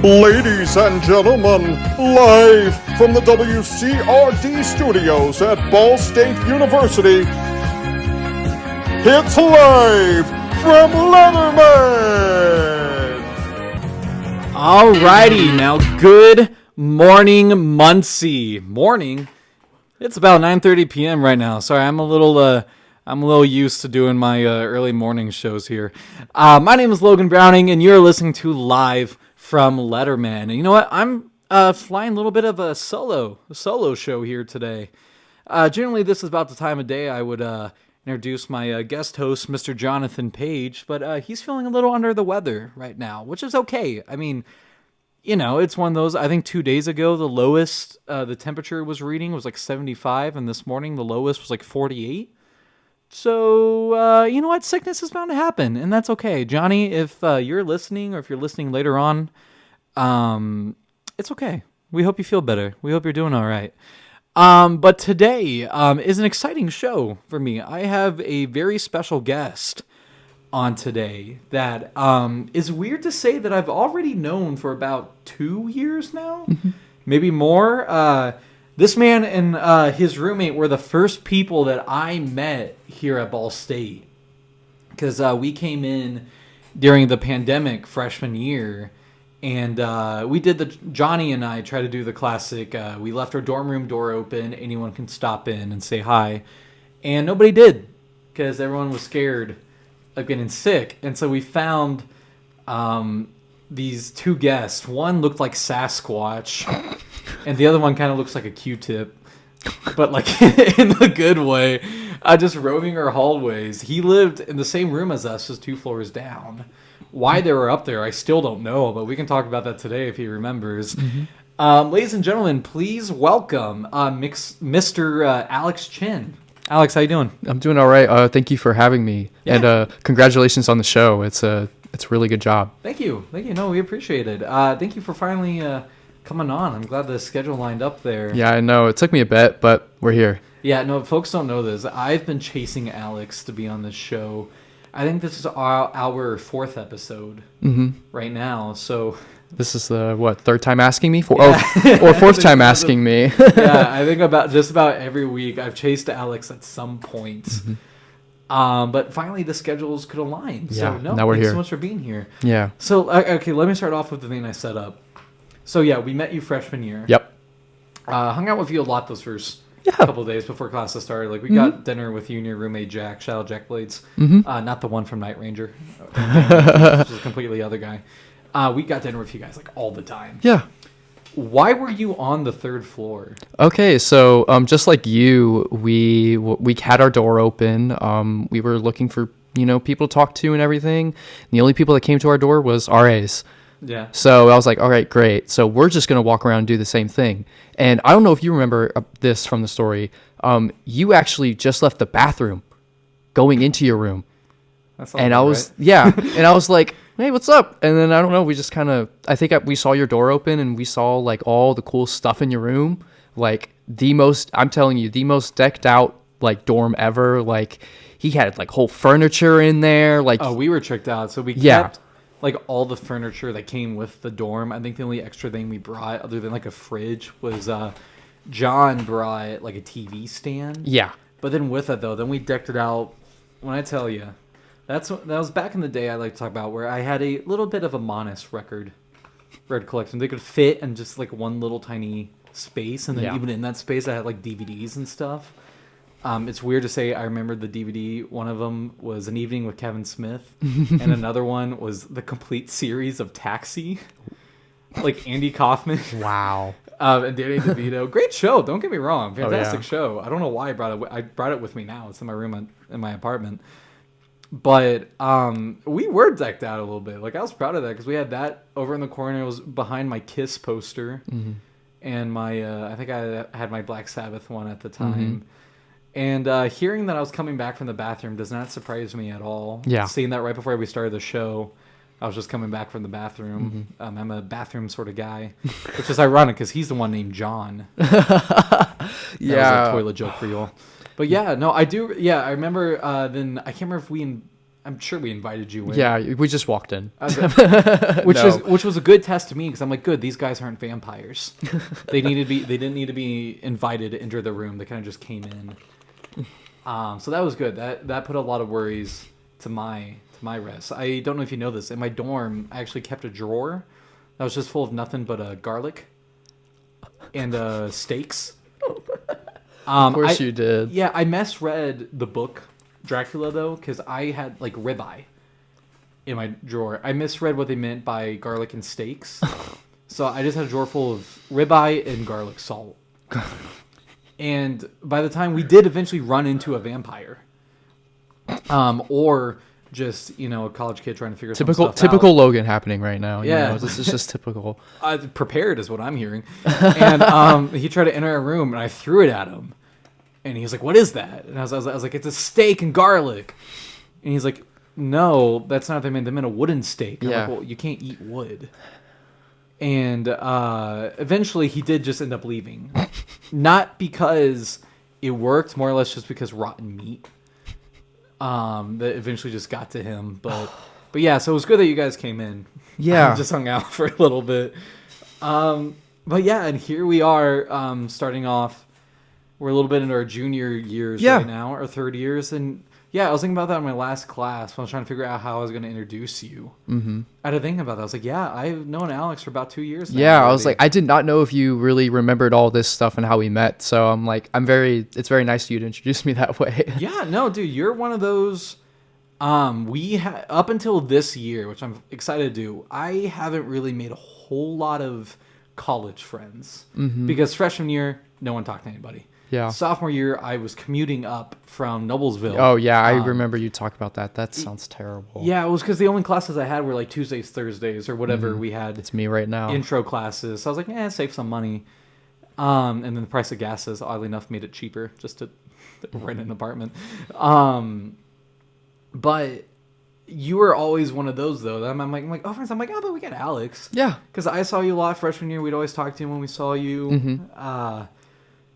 Ladies and gentlemen, live from the WCRD studios at Ball State University, it's live from Letterman! Alrighty, now good morning, Muncie. Morning? It's about 9:30 p.m. right now. Sorry, I'm a little used to doing my early morning shows here. My name is Logan Browning, and you're listening to Live from Letterman. And you know what? I'm flying a little bit of a solo show here today. Generally, this is about the time of day I would introduce my guest host, Mr. Jon Page, but he's feeling a little under the weather right now, which is okay. I mean, you know, it's one of those, I think 2 days ago, the lowest the temperature was reading was like 75, and this morning the lowest was like 48. So, you know what? Sickness is bound to happen, and that's okay. Johnny, if you're listening, or if you're listening later on, it's okay. We hope you feel better. We hope you're doing all right. But today is an exciting show for me. I have a very special guest on today that is weird to say that I've already known for about 2 years now, maybe more. This man and his roommate were the first people that I met here at Ball State, because we came in during the pandemic freshman year, and we did Johnny and I tried to do the classic, we left our dorm room door open, anyone can stop in and say hi, and nobody did, because everyone was scared of getting sick, and so we found these two guests. One looked like Sasquatch, and the other one kind of looks like a Q-tip, but like in the good way, just roaming our hallways. He lived in the same room as us, just 2 floors down. Why they were up there, I still don't know, but we can talk about that today if he remembers. Ladies and gentlemen, please welcome Mr. Alex Chinn. Alex, how you doing? I'm doing all right. Thank you for having me, and congratulations on the show. It's a really good job. Thank you. No, we appreciate it. Thank you for finally coming on. I'm glad the schedule lined up there. Yeah, I know it took me a bit, but we're here. Yeah, no, folks don't know this. I've been chasing Alex to be on this show. I think this is our fourth episode right now. So this is the third time asking me or fourth time asking me. Yeah, I think just about every week I've chased Alex at some point. But finally the schedules could align. So now we're thanks here. so much for being here. Yeah. So okay, let me start off with the thing I set up. So yeah, we met you freshman year. Yep. Hung out with you a lot those first couple of days before classes started. Like we got dinner with you and your roommate Jack. Shout out Jack Blades. Not the one from Night Ranger. This was a completely other guy. We got dinner with you guys like all the time. Yeah. Why were you on the third floor? Okay, so just like you, we had our door open. We were looking for people to talk to and everything. And the only people that came to our door was RAs. Yeah. So I was like, all right, great. So we're just going to walk around and do the same thing. And I don't know if you remember this from the story. You actually just left the bathroom going into your room. And I was, and I was like, hey, what's up? And then I don't know, we just kind of, we saw your door open and we saw like all the cool stuff in your room. Like I'm telling you, the most decked out like dorm ever. Like he had like whole furniture in there. Like, oh, we were tricked out. So we kept like all the furniture that came with the dorm. I think the only extra thing we brought other than like a fridge was John brought like a TV stand. Yeah. But then with it though, then we decked it out. When I tell you, that was back in the day I like to talk about, where I had a little bit of a Monis record collection. They could fit in just like one little tiny space, and then even in that space I had like DVDs and stuff. It's weird to say I remember the DVD. One of them was An Evening with Kevin Smith, and another one was the complete series of Taxi, like Andy Kaufman. Wow. And Danny DeVito. Great show, don't get me wrong. Fantastic show. I don't know why I brought it. I brought it with me now. It's in my room in my apartment. But we were decked out a little bit. Like I was proud of that because we had that over in the corner. It was behind my Kiss poster, and my I think I had my Black Sabbath one at the time. And hearing that I was coming back from the bathroom does not surprise me at all. Yeah. Seeing that right before we started the show, I was just coming back from the bathroom. I'm a bathroom sort of guy, which is ironic because he's the one named John. That was a toilet joke for you all. But yeah, no, I do. Yeah, I remember then I can't remember if we I'm sure we invited you in. Yeah, we just walked in. Which was a good test to me because I'm like, good, these guys aren't vampires. They didn't need to be invited to enter the room. They kind of just came in. So that was good. That put a lot of worries to my rest. I don't know if you know this. In my dorm, I actually kept a drawer that was just full of nothing but garlic and steaks. Of course you did. Yeah, I misread the book Dracula though, because I had like ribeye in my drawer. I misread what they meant by garlic and steaks, so I just had a drawer full of ribeye and garlic salt. And by the time we did eventually run into a vampire, or just a college kid trying to figure some stuff out. Typical Logan happening right now. Yeah, this is just typical. Prepared is what I'm hearing. And he tried to enter a room, and I threw it at him. And he was like, "What is that?" And I was like, "It's a steak and garlic." And he's like, "No, that's not what they meant. They meant a wooden steak." I'm like, "Well, you can't eat wood." And eventually, he did just end up leaving, not because it worked, more or less just because rotten meat. That eventually just got to him, but yeah. So it was good that you guys came in. Yeah, just hung out for a little bit. But yeah, and here we are, starting off. We're a little bit into our junior years right now, our third years. And yeah, I was thinking about that in my last class when I was trying to figure out how I was going to introduce you. Mm-hmm. I had to think about that. I was like, yeah, I've known Alex for about 2 years now. Yeah, already. I was like, I did not know if you really remembered all this stuff and how we met. So I'm like, it's very nice of you to introduce me that way. Yeah, no, dude, you're one of those. Up until this year, which I'm excited to do, I haven't really made a whole lot of college friends. Mm-hmm. Because freshman year, no one talked to anybody. Yeah. Sophomore year, I was commuting up from Noblesville. Oh, yeah. I remember you talk about that. That sounds terrible. Yeah, it was because the only classes I had were like Tuesdays, Thursdays, or whatever we had. It's me right now. Intro classes. So I was like, save some money. And then the price of gases, oddly enough, made it cheaper just to rent an apartment. But you were always one of those, though. I'm like, oh, friends, but we got Alex. Yeah. Because I saw you a lot freshman year. We'd always talk to him when we saw you. Mm-hmm.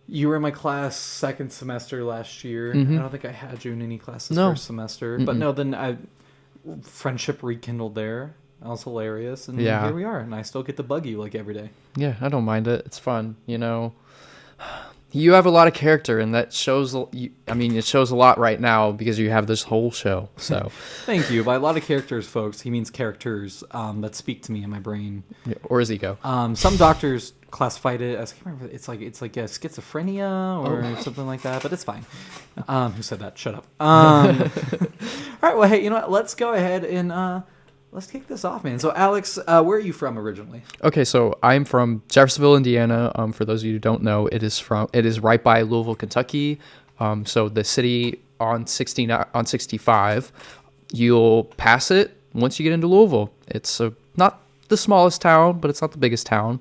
You were in my class second semester last year. Mm-hmm. I don't think I had you in any classes first semester. Mm-mm. But no, then friendship rekindled there. That was hilarious. And here we are. And I still get to bug you like every day. Yeah, I don't mind it. It's fun. You have a lot of character, and that shows. It shows a lot right now because you have this whole show. So, thank you. By a lot of characters, folks, he means characters that speak to me in my brain, or his ego. Some doctors classified it as, I can't remember. It's like a schizophrenia or something like that, but it's fine. Who said that? Shut up. All right. Well, hey, you know what? Let's go ahead and let's kick this off, man. So, Alex, where are you from originally? Okay, so I'm from Jeffersonville, Indiana. For those of you who don't know, it is right by Louisville, Kentucky. So the city on 65, you'll pass it once you get into Louisville. It's not the smallest town, but it's not the biggest town.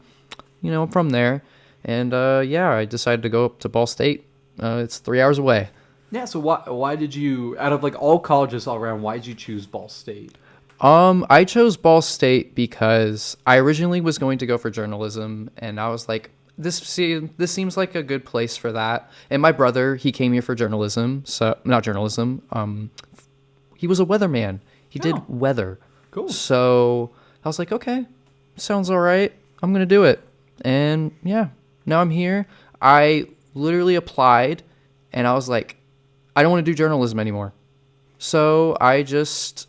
I'm from there, and I decided to go up to Ball State. It's 3 hours away. Yeah. So why did you, out of like all colleges all around, why did you choose Ball State? I chose Ball State because I originally was going to go for journalism, and I was like, this seems like a good place for that. And my brother, he came here for journalism, so not journalism. He was a weatherman. He did weather. Cool. So I was like, okay, sounds all right. I'm gonna do it. And yeah, now I'm here. I literally applied, and I was like, I don't want to do journalism anymore. So I just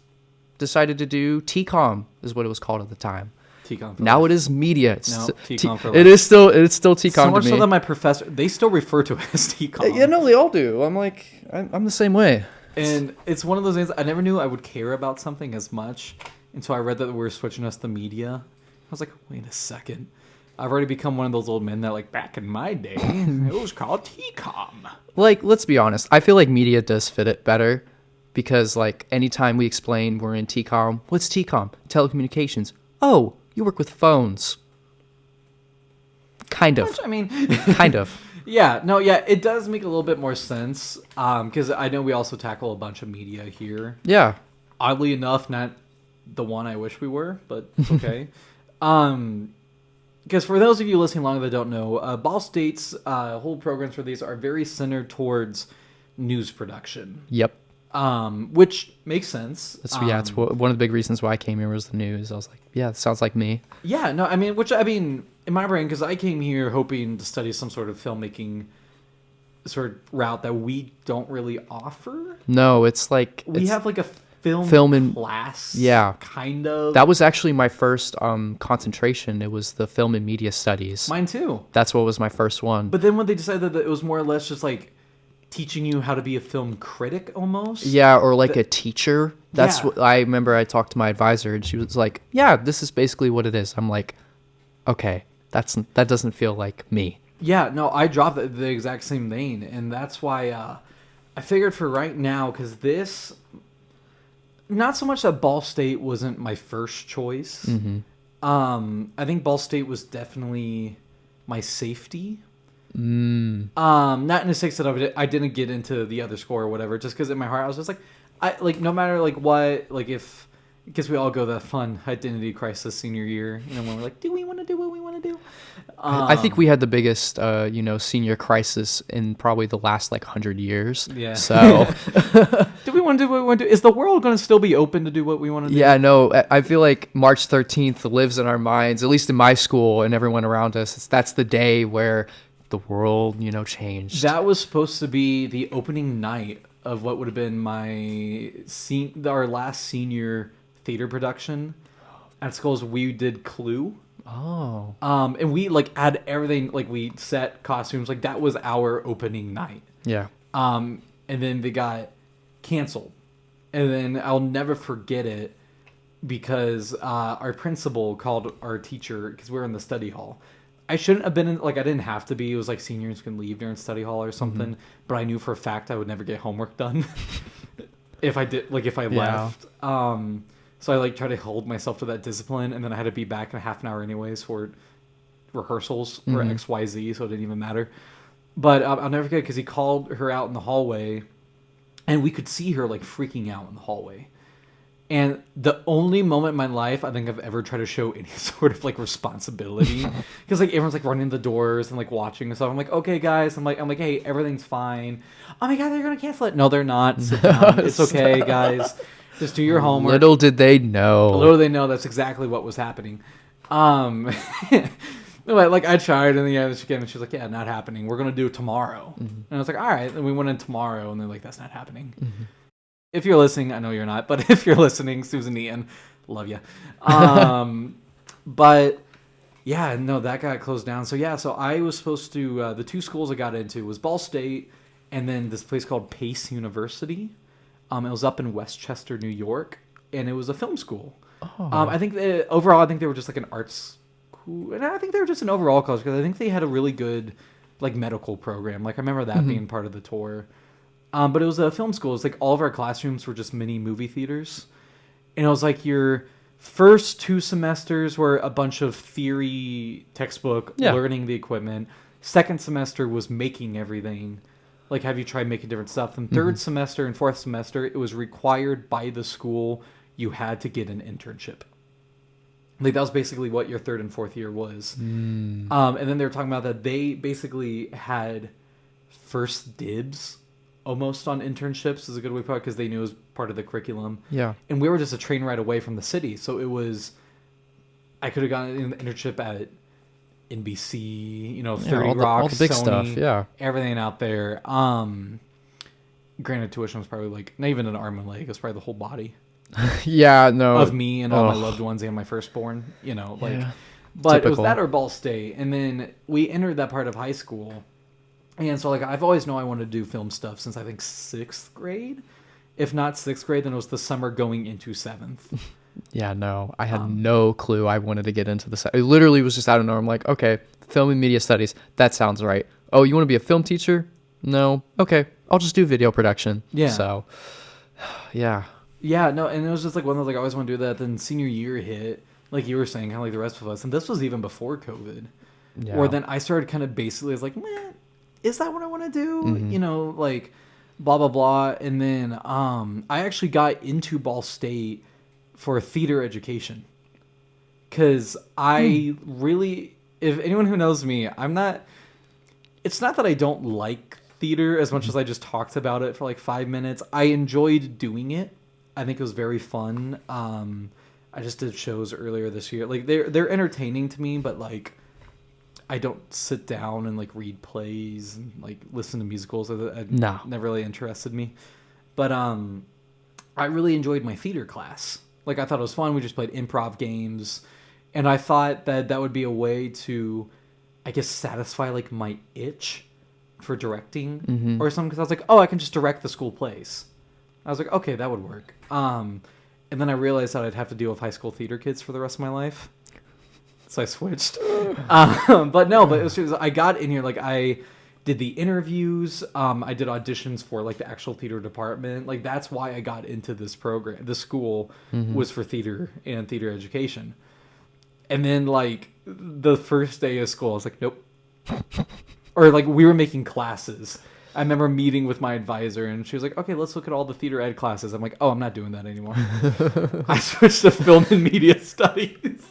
decided to do TCOM, is what it was called at the time. TCOM. Now it is media. TCOM for life. It is still TCOM so much to me. So that my professor, they still refer to it as TCOM. Yeah, no, they all do. I'm like, I'm the same way. And it's one of those things, I never knew I would care about something as much until I read that we were switching us to media. I was like, wait a second. I've already become one of those old men that, like, back in my day, it was called TCOM. Like, let's be honest. I feel like media does fit it better because, like, anytime we explain we're in TCOM, what's TCOM? Telecommunications. Oh, you work with phones. Kind of. Which, I mean... kind of. Yeah, no, yeah, it does make a little bit more sense because I know we also tackle a bunch of media here. Yeah. Oddly enough, not the one I wish we were, but okay. Because for those of you listening along that don't know, Ball State's whole programs for these are very centered towards news production. Yep. which makes sense. It's one of the big reasons why I came here was the news. I was like, yeah, it sounds like me. Yeah, no, I mean, in my brain, because I came here hoping to study some sort of filmmaking sort of route that we don't really offer. No, it's like we have like a film in class. Yeah, kind of. That was actually my first concentration. It was the film and media studies. Mine too. That's what was my first one. But then when they decided that it was more or less just like teaching you how to be a film critic almost. Yeah, or like a teacher. That's what I remember. I talked to my advisor and she was like, yeah, this is basically what it is. I'm like, okay, that doesn't feel like me. Yeah, no, I dropped the exact same vein, and that's why I figured for right now, because this, not so much that Ball State wasn't my first choice. I think Ball State was definitely my safety. Not in the sense that I didn't get into the other score or whatever, just because in my heart I was just like, no matter like what, like if, because we all go that fun identity crisis senior year, when we're like, do we want to do what we want to do? I think we had the biggest, senior crisis in probably the last 100 years. Yeah. So, do we want to do what we want to do? Is the world going to still be open to do what we want to do? Yeah, no. I feel like March 13th lives in our minds, at least in my school and everyone around us. That's the day where the world, changed. That was supposed to be the opening night of what would have been our last senior theater production at schools. We did Clue. Oh. And we had everything, we set costumes, that was our opening night. Yeah. And then they got canceled. And then I'll never forget it because our principal called our teacher, because we were in the study hall. I shouldn't have been in, I didn't have to be. It was seniors can leave during study hall or something. But I knew for a fact I would never get homework done if I did, if I left. So I tried to hold myself to that discipline, and then I had to be back in a half an hour anyways for rehearsals for XYZ, so it didn't even matter. But I'll never forget because he called her out in the hallway, and we could see her freaking out in the hallway. And the only moment in my life I think I've ever tried to show any sort of responsibility, because everyone's running the doors and watching and stuff. I'm like, okay guys, I'm like, hey, everything's fine. Oh my god, they're gonna cancel it. No, they're not. Sit down. It's okay, guys. Just do your homework. Little did they know. Little did they know that's exactly what was happening. I tried, and yeah, she came and she was like, yeah, not happening. We're going to do it tomorrow. And I was like, all right. And we went in tomorrow, and they're like, that's not happening. If you're listening, I know you're not, but if you're listening, Susan Ian, love you. But yeah, no, that got closed down. So yeah, so I was supposed to, the two schools I got into was Ball State and then this place called Pace University. It was up in Westchester, New York, and it was a film school. Oh. I think overall, I think they were just an arts school, and I think they were just an overall college because I think they had a really good medical program. I remember that being part of the tour. But it was a film school. It's all of our classrooms were just mini movie theaters, and it was your first 2 semesters were a bunch of theory textbook, learning the equipment. Second semester was making everything. Have you tried making different stuff? And third semester and fourth semester, it was required by the school you had to get an internship. That was basically what your third and fourth year was. And then they were talking about that they basically had first dibs almost on internships, is a good way to put it, because they knew it was part of the curriculum. Yeah. And we were just a train ride away from the city. So it was, I could have gotten an internship at NBC, 30 Rock, all the big Sony, stuff, yeah. Everything out there. Granted, tuition was probably not even an arm and leg, it was probably the whole body. Yeah, no. Of me and all my loved ones and my firstborn, But typical. It was that or Ball State. And then we entered that part of high school. And so I've always known I wanted to do film stuff since I think 6th grade. If not 6th grade, then it was the summer going into 7th. Yeah, no, I had no clue I wanted to get into this. It literally was just out of nowhere. I'm like, okay, film and media studies. That sounds right. Oh, you want to be a film teacher? No. Okay, I'll just do video production. Yeah. So, yeah. Yeah, no, and it was just one of those, I always want to do that. Then senior year hit, like you were saying, kind of like the rest of us. And this was even before COVID. Yeah. Where then I started kind of basically, meh, is that what I want to do? Blah, blah, blah. And then I actually got into Ball State for theater education, because I really, if anyone who knows me, it's not that I don't like theater as much as I just talked about it for like 5 minutes. I enjoyed doing it. I think it was very fun. I just did shows earlier this year. Like they're entertaining to me, but like I don't sit down and like read plays and like listen to musicals. No. Never really interested me. But I really enjoyed my theater class. Like I thought it was fun. We just played improv games, and I thought that would be a way to, I guess, satisfy like my itch for directing or something. Because I was like, oh, I can just direct the school plays. I was like, okay, that would work. And then I realized that I'd have to deal with high school theater kids for the rest of my life. So I switched. But it was I got in here, like I did the interviews. I did auditions for like the actual theater department. Like that's why I got into this program. The school was for theater and theater education. And then like the first day of school, I was like, nope. Or like we were making classes. I remember meeting with my advisor, and she was like, okay, let's look at all the theater ed classes. I'm like, oh, I'm not doing that anymore. I switched to film and media studies.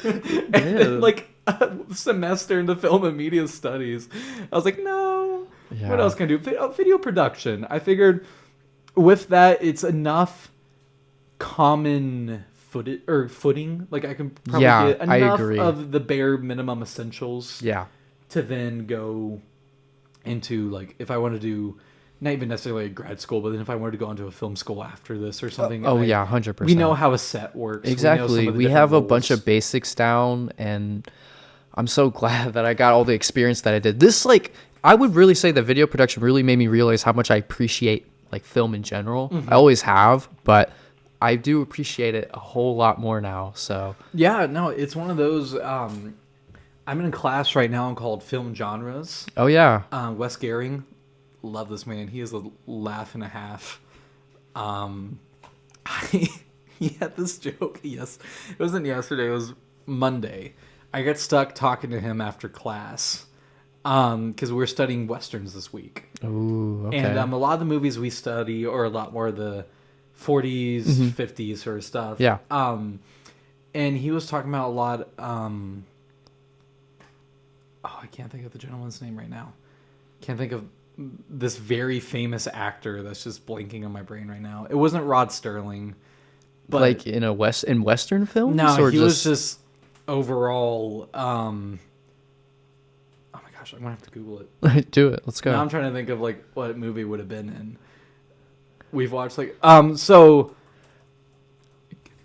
And then, like, a semester into film and media studies, I was like, no. Yeah. What else can I do? Video production. I figured with that, it's enough common footing. Like, I can probably get enough of the bare minimum essentials to then go into, like, if I want to do not even necessarily a grad school, but then if I wanted to go into a film school after this or something. 100%. We know how a set works. Exactly. We have a bunch of basics down, and I'm so glad that I got all the experience that I did. This, like, I would really say that video production really made me realize how much I appreciate, like, film in general. I always have, but I do appreciate it a whole lot more now, so. Yeah, no, it's one of those, I'm in a class right now called Film Genres. Oh, yeah. Wes Gehring. Love this man. He is a laugh and a half. He had this joke. Yes, it wasn't yesterday. It was Monday. I got stuck talking to him after class because we're studying westerns this week. Ooh, okay. And a lot of the movies we study are a lot more of the 40s, 50s sort of stuff. Yeah. And he was talking about a lot. I can't think of the gentleman's name right now. Can't think of this very famous actor that's just blinking on my brain right now. It wasn't Rod Serling, but like in Western films. No, he was just overall. Oh my gosh, I'm gonna have to Google it. Do it. Let's go. Now I'm trying to think of like what movie would have been in. We've watched like so.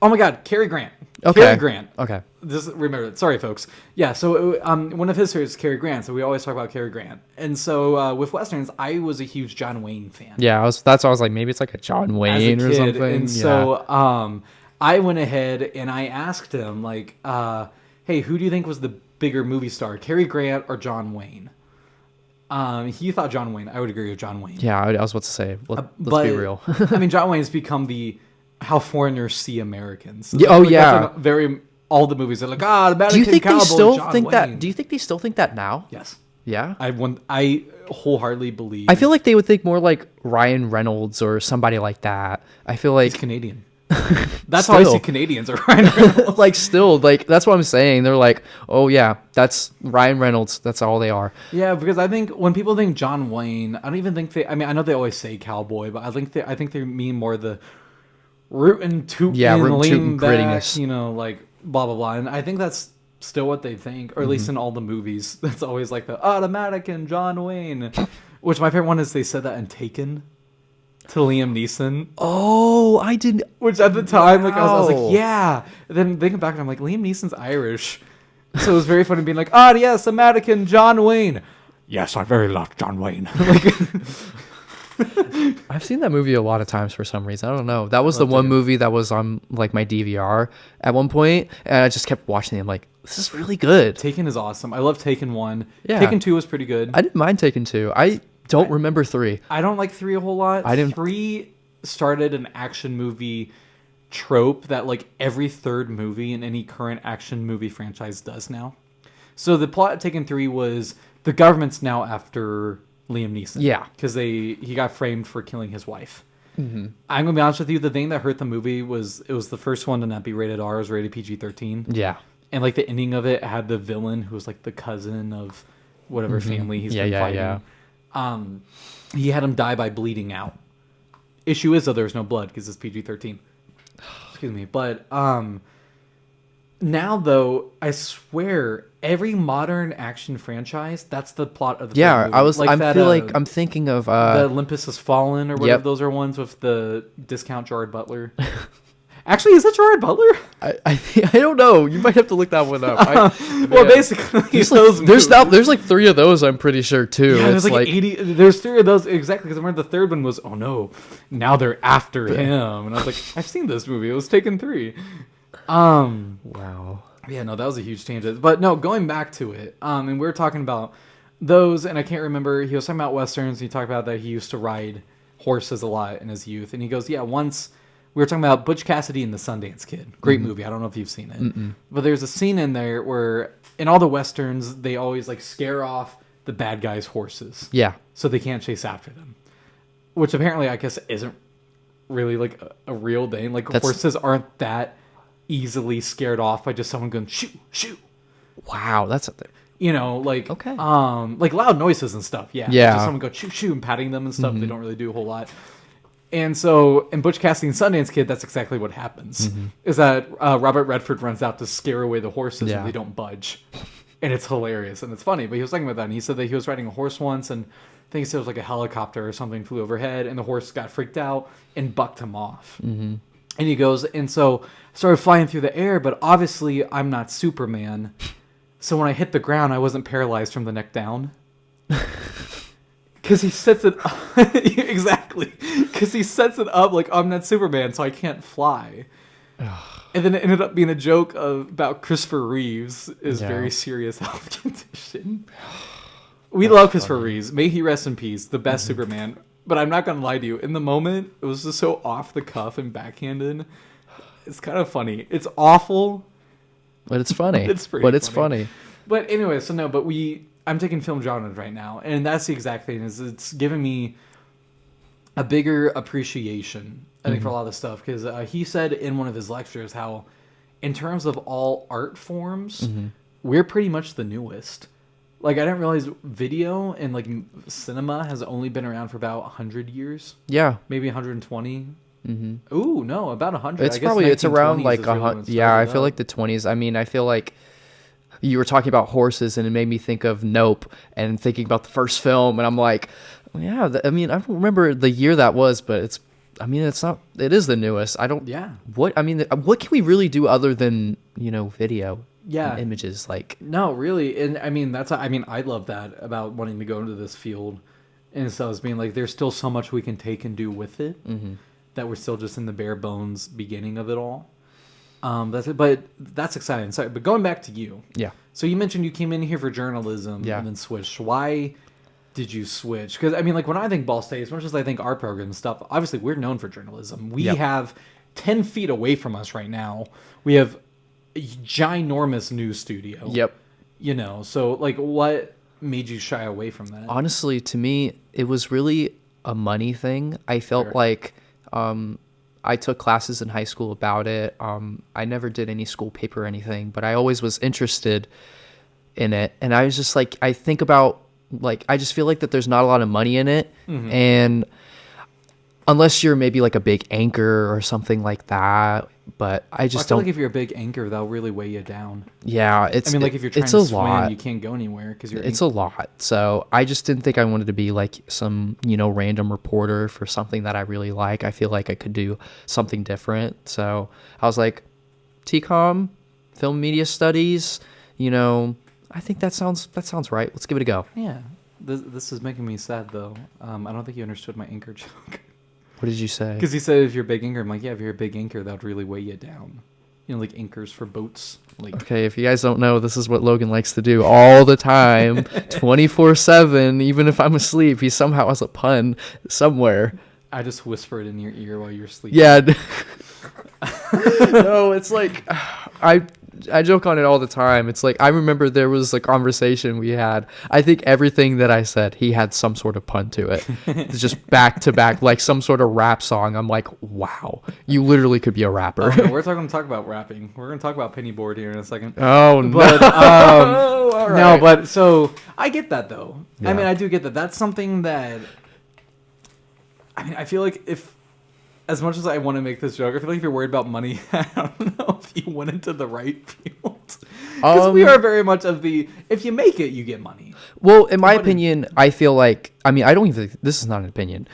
Oh my God, Cary Grant. Okay. Cary Grant. Okay. Just remember it. Sorry, folks. Yeah, so one of his series is Cary Grant, so we always talk about Cary Grant. And so with Westerns, I was a huge John Wayne fan. Yeah, that's why I was like, maybe it's like a John Wayne or something. And so I went ahead and I asked him, like, hey, who do you think was the bigger movie star, Cary Grant or John Wayne? He thought John Wayne. I would agree with John Wayne. Yeah, I was about to say, let's be real. I mean, John Wayne has become how foreigners see Americans. Yeah, That's very all the movies are like, the American Do you think cowboy, they still John think Wayne. that? Do you think they still think that now? Yes. Yeah. I wholeheartedly believe. I feel like they would think more like Ryan Reynolds or somebody like that. I feel like he's Canadian. That's how I see Canadians are Ryan Reynolds. like that's what I'm saying. They're like, oh yeah, that's Ryan Reynolds. That's all they are. Yeah, because I think when people think John Wayne, I don't even think they. I mean, I know they always say cowboy, but I think they mean more the rootin' tootin', lean back, grittiness. Like blah blah blah. And I think that's still what they think, or at least in all the movies. That's always like the automatic and John Wayne. Which my favorite one is they said that in Taken to Liam Neeson. Oh, I didn't. Which at the time, like I was like, yeah. And then thinking back, and I'm like, Liam Neeson's Irish, so it was very funny being like, yes, American John Wayne. Yes, I very love John Wayne. I've seen that movie a lot of times for some reason. I don't know. That was the one movie that was on like my DVR at one point, and I just kept watching it. I'm like, this is really good. Taken is awesome. I love Taken 1. Yeah. Taken 2 was pretty good. I didn't mind Taken 2. I don't remember 3. I don't like 3 a whole lot. 3 started an action movie trope that like every third movie in any current action movie franchise does now. So the plot of Taken 3 was the government's now after Liam Neeson. Yeah. Because he got framed for killing his wife. Mm-hmm. I'm going to be honest with you. The thing that hurt the movie was it was the first one to not be rated R. It was rated PG-13. Yeah. And like the ending of it had the villain who was like the cousin of whatever family he's been fighting. Yeah. He had him die by bleeding out. Issue is, though, there's no blood because it's PG-13. Excuse me. But now, though, I swear, every modern action franchise, that's the plot of the Yeah, movie. I'm thinking of the Olympus Has Fallen or whatever. Yep. Those are ones with the discount Gerard Butler. Actually, is that Gerard Butler? I don't know. You might have to look that one up. Well, basically, there's like 3 of those. I'm pretty sure too. Yeah, it's there's like 80. There's 3 of those exactly because I remember the third one was, oh no, now they're after him, and I was like, I've seen this movie. It was Taken 3. Wow. Yeah, no, that was a huge tangent. But no, going back to it, and we were talking about those, and I can't remember. He was talking about westerns. And he talked about that he used to ride horses a lot in his youth, and he goes, yeah, once. We were talking about Butch Cassidy and the Sundance Kid. Great movie. I don't know if you've seen it. But there's a scene in there where in all the westerns, they always like scare off the bad guys' horses. Yeah. So they can't chase after them. Which apparently, I guess, isn't really like a real thing. Like horses aren't that easily scared off by just someone going, shoot, shoot. Wow, that's something. You know, like Okay. like loud noises and stuff. Yeah. Yeah. Just someone go shoot, shoot, and patting them and stuff. They don't really do a whole lot. And so, in Butch Cassidy and Sundance Kid, that's exactly what happens. Is that Robert Redford runs out to scare away the horses and they don't budge. And it's hilarious and it's funny. But he was talking about that and he said that he was riding a horse once and I think he said it was like a helicopter or something flew overhead and the horse got freaked out and bucked him off. And he goes, and so I started flying through the air, but obviously I'm not Superman. So when I hit the ground, I wasn't paralyzed from the neck down. Because he sets it up. Exactly. Because he sets it up like I'm not Superman, so I can't fly. And then it ended up being a joke about Christopher Reeve's very serious health condition. We love Christopher Reeves. May he rest in peace. The best Superman. But I'm not going to lie to you. In the moment, it was just so off the cuff and backhanded. It's kind of funny. It's awful. But it's funny. It's funny. But anyway, so no, but I'm taking film genres right now, and that's the exact thing. Is it's giving me a bigger appreciation, I think, for a lot of this stuff. Because he said in one of his lectures how, in terms of all art forms, we're pretty much the newest. Like, I didn't realize video and like cinema has only been around for about 100 years. Yeah, maybe 120. Ooh, no, about 100. It's around like I feel like the 20s. I mean, I feel like. You were talking about horses, and it made me think of Nope, and thinking about the first film, and I'm like, yeah. I mean, I don't remember the year that was, but it's not. It is the newest. I don't. Yeah. What can we really do other than video? Yeah. And images like. No, really, and I mean I love that about wanting to go into this field, and so it's being like there's still so much we can take and do with it, that we're still just in the bare bones beginning of it all. That's it, but that's exciting. Sorry, but going back to you. Yeah. So you mentioned you came in here for journalism and then switched. Why did you switch? Because I mean, like when I think Ball State, as much as I think our program and stuff, obviously we're known for journalism. We have 10 feet away from us right now. We have a ginormous news studio. Yep. So like, what made you shy away from that? Honestly, to me, it was really a money thing. I felt like. I took classes in high school about it. I never did any school paper or anything, but I always was interested in it. And I was just like, I think about, like, I just feel like that there's not a lot of money in it. And unless you're maybe like a big anchor or something like that. But I feel like if you're a big anchor, that'll really weigh you down. Yeah, if you're trying to swim, you can't go anywhere because it's a lot. So I just didn't think I wanted to be like some random reporter for something that I really like. I feel like I could do something different. So I was like, TCOM, film media studies. I think that sounds right. Let's give it a go. Yeah, this is making me sad though. I don't think you understood my anchor joke. What did you say? Because he said if you're a big anchor, I'm like, yeah, if you're a big anchor, that would really weigh you down. Like anchors for boats. Like, okay, if you guys don't know, this is what Logan likes to do all the time, 24/7. Even if I'm asleep, he somehow has a pun somewhere. I just whisper it in your ear while you're sleeping. Yeah. No, it's like I joke on it all the time. It's like I remember there was a conversation we had. I think everything that I said, he had some sort of pun to it. It's just back to back, like some sort of rap song. I'm like, wow, you literally could be a rapper. No, we're going to talk about rapping. We're going to talk about penny board here in a second. Oh But no! All right. no, but so I get that though. Yeah. I mean, I do get that. That's something that I feel like if, as much as I want to make this joke, I feel like if you're worried about money, I don't know if you went into the right field. Because we are very much of the, if you make it, you get money. Well, in my opinion, I feel like, I mean, I don't even, this is not an opinion.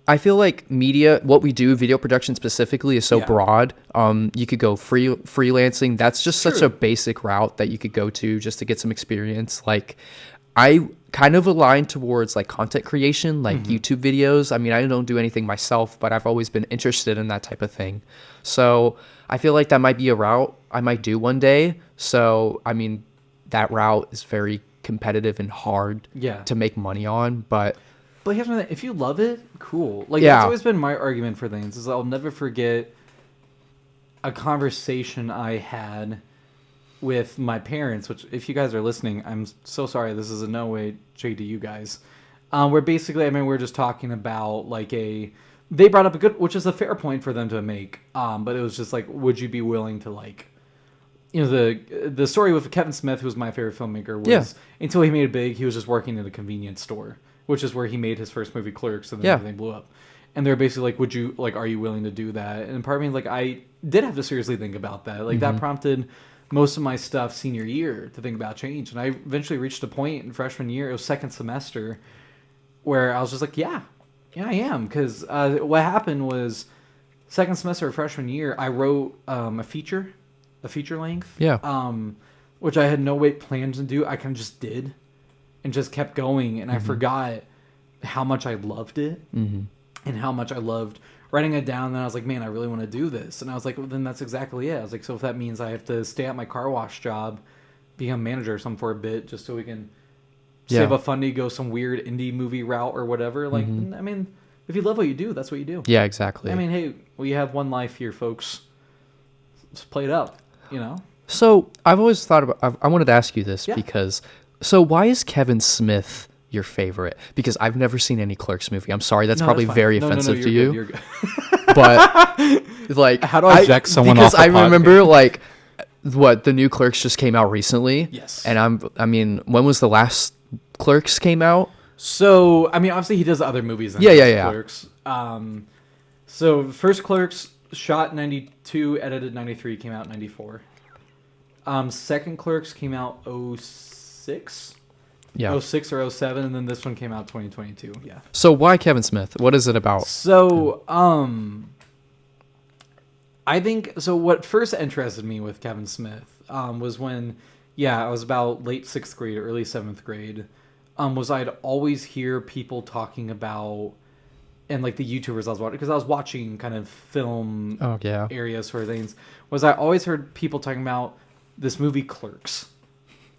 I feel like media, what we do, video production specifically, is so broad. You could go freelancing. That's just such a basic route that you could go to just to get some experience. Like, I kind of align towards like content creation, like YouTube videos. I mean, I don't do anything myself, but I've always been interested in that type of thing. So I feel like that might be a route I might do one day. So, I mean, that route is very competitive and hard to make money on, but here's my thing. If you love it, cool. Like, that's always been my argument for things, is I'll never forget a conversation I had with my parents, which, if you guys are listening, I'm so sorry. This is in no way shade to you guys. Where basically, I mean, we're just talking about like they brought up a good, which is a fair point for them to make. But it was just like, would you be willing to like, you know, the story with Kevin Smith, who was my favorite filmmaker, was until he made it big, he was just working in a convenience store, which is where he made his first movie, Clerks, and then everything blew up. And they're basically like, would you, like, are you willing to do that? And part of me, like, I did have to seriously think about that. Like, that prompted most of my stuff senior year to think about change. And I eventually reached a point in freshman year, it was second semester, where I was just like, yeah, I am. Because what happened was, second semester of freshman year, I wrote a feature length. Which I had no way planned to do. I kind of just did. And just kept going. And I forgot how much I loved it. And how much I loved writing it down. And I was like, man, I really want to do this. And I was like, well, then that's exactly it. I was like, so if that means I have to stay at my car wash job, become manager or something for a bit, just so we can save up funding, go some weird indie movie route or whatever. Like, I mean, if you love what you do, that's what you do. Yeah, exactly. I mean, hey, we have one life here, folks. Let's play it up, you know? So I've always thought about, I wanted to ask you this because, so why is Kevin Smith your favorite? Because I've never seen any Clerks movie. I'm sorry, that's probably very offensive to you. You're good. But like, how do I jack someone off the Because I remember like, what, the new Clerks just came out recently. Yes. And I mean, when was the last Clerks came out? So, I mean, obviously he does other movies than Clerks. So first Clerks shot 92, edited 93, came out 94. Second Clerks came out 06. Yeah. 06 or 07, and then this one came out 2022. Yeah. So why Kevin Smith? What is it about? So, I think, so what first interested me with Kevin Smith was when, I was about late 6th grade, early 7th grade, was I'd always hear people talking about, and like the YouTubers I was watching, because I was watching kind of film area sort of things, was I always heard people talking about this movie Clerks.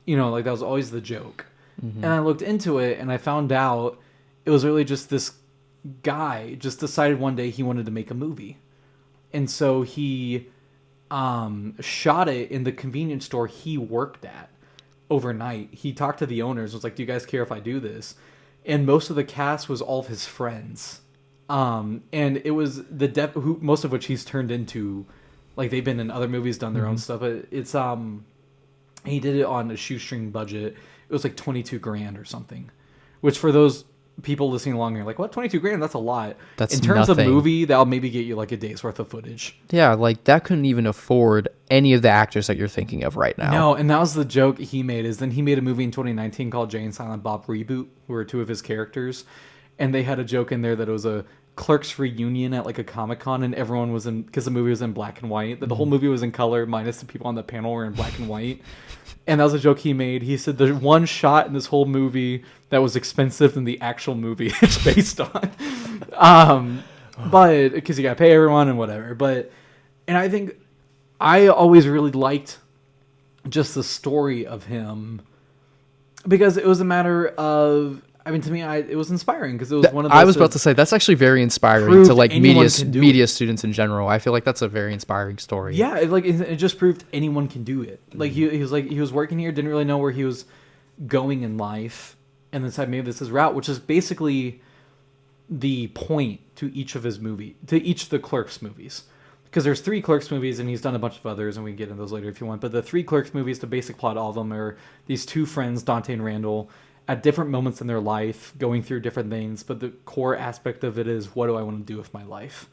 You know, like that was always the joke. And I looked into it and I found out it was really just this guy just decided one day he wanted to make a movie. And so he shot it in the convenience store he worked at overnight. He talked to the owners, was like, do you guys care if I do this? And most of the cast was all of his friends. And it was most of which he's turned into, like they've been in other movies, done their own stuff. But it's he did it on a shoestring budget. It was like $22,000 or something, which for those people listening along, you're like, what, $22,000? That's a lot. That's in terms nothing. of movie, that'll maybe get you like a day's worth of footage. Yeah, like that couldn't even afford any of the actors that you're thinking of right now. No, and that was the joke he made. Is then he made a movie in 2019 called Jay and Silent Bob Reboot, who were two of his characters, and they had a joke in there that it was a Clerks reunion at like a Comic-Con, and everyone was in, because the movie was in black and white, that the whole movie was in color minus the people on the panel were in black and white. And that was a joke he made. He said the one shot in this whole movie that was expensive than the actual movie it's based on. But because you got to pay everyone and whatever. And I think I always really liked just the story of him, because it was a matter of, I mean, to me, it was inspiring because it was one of those. I was about to say that's actually very inspiring to proved like anyone can do media it. students in general. I feel like that's a very inspiring story. Yeah, it just proved anyone can do it. Like he was working here, didn't really know where he was going in life, and then decided maybe this is his route, which is basically the point to each of the Clerks movies. Because there's 3 Clerks movies, and he's done a bunch of others, and we can get into those later if you want. But the 3 Clerks movies, the basic plot of all of them are these 2 friends, Dante and Randall, at different moments in their life, going through different things. But the core aspect of it is, what do I want to do with my life?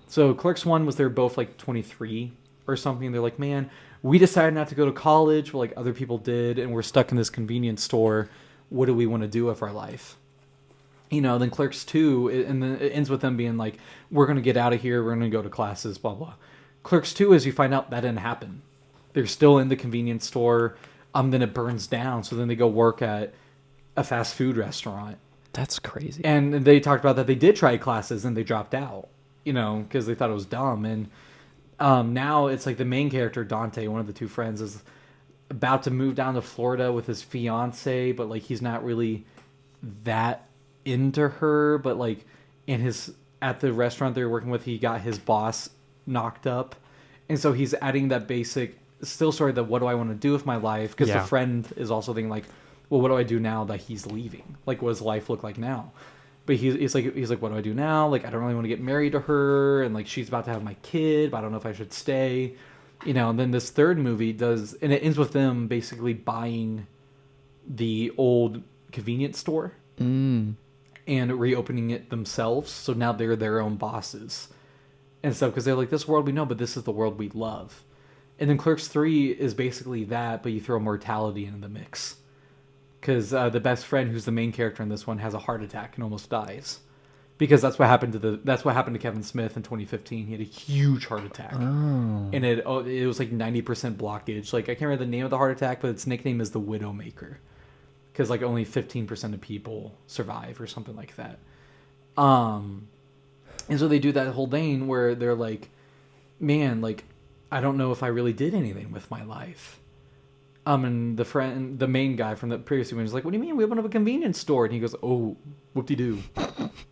So Clerks 1 was they're both like 23 or something. They're like, man, we decided not to go to college, like other people did, and we're stuck in this convenience store. What do we want to do with our life? Then Clerks 2, and then it ends with them being like, we're going to get out of here, we're going to go to classes, blah, blah. Clerks 2 is you find out that didn't happen. They're still in the convenience store, then it burns down, so then they go work at a fast food restaurant. That's crazy. And they talked about that they did try classes, and they dropped out, because they thought it was dumb. And now it's like the main character, Dante, one of the 2 friends, is about to move down to Florida with his fiance, but like he's not really that into her, but like at the restaurant they're working with, he got his boss knocked up, and so he's adding that basic still story that what do I want to do with my life, because the friend is also thinking like, well, what do I do now that he's leaving, like what does life look like now? But he's like what do I do now, like I don't really want to get married to her, and like she's about to have my kid, but I don't know if I should stay, and then this third movie does, and it ends with them basically buying the old convenience store and reopening it themselves. So now they're their own bosses and stuff, because they're like, this world we know, but this is the world we love. And then Clerks 3 is basically that, but you throw mortality into the mix, because the best friend, who's the main character in this one, has a heart attack and almost dies, because that's what happened to Kevin Smith in 2015. He had a huge heart attack, and it was like 90% blockage. Like I can't remember the name of the heart attack, but its nickname is the Widowmaker, because like only 15% of people survive or something like that. And so they do that whole thing where they're like, man, like I don't know if I really did anything with my life. And the main guy from the previous one is like, what do you mean we opened up a convenience store? And he goes, oh, whoop-de-doo.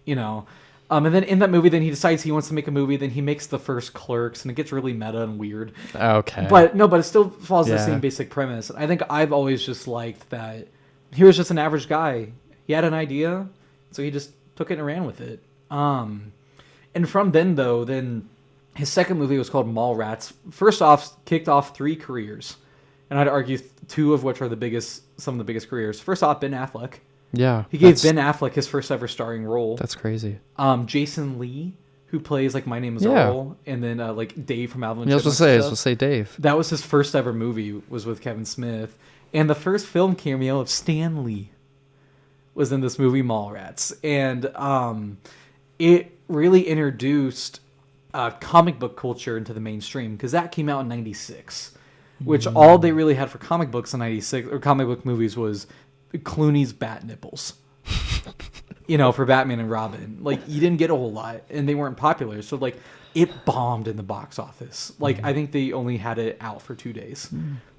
And then in that movie, then he decides he wants to make a movie. Then he makes the first Clerks, and it gets really meta and weird. Okay. But it still follows the same basic premise. I think I've always just liked that he was just an average guy. He had an idea, so he just took it and ran with it. And from then his second movie was called Mallrats. First off, kicked off 3 careers. And I'd argue 2 of which are some of the biggest careers. First off, Ben Affleck. Yeah. He gave Ben Affleck his first ever starring role. That's crazy. Jason Lee, who plays like My Name is Earl, and then like Dave from Alvin and I was going to say Dave. That was his first ever movie, was with Kevin Smith. And the first film cameo of Stan Lee was in this movie Mallrats. And it really introduced comic book culture into the mainstream, because that came out in 96. Which all they really had for comic books in 96, or comic book movies, was Clooney's bat nipples. For Batman and Robin. Like, you didn't get a whole lot, and they weren't popular. So, like, it bombed in the box office. Like, I think they only had it out for 2 days.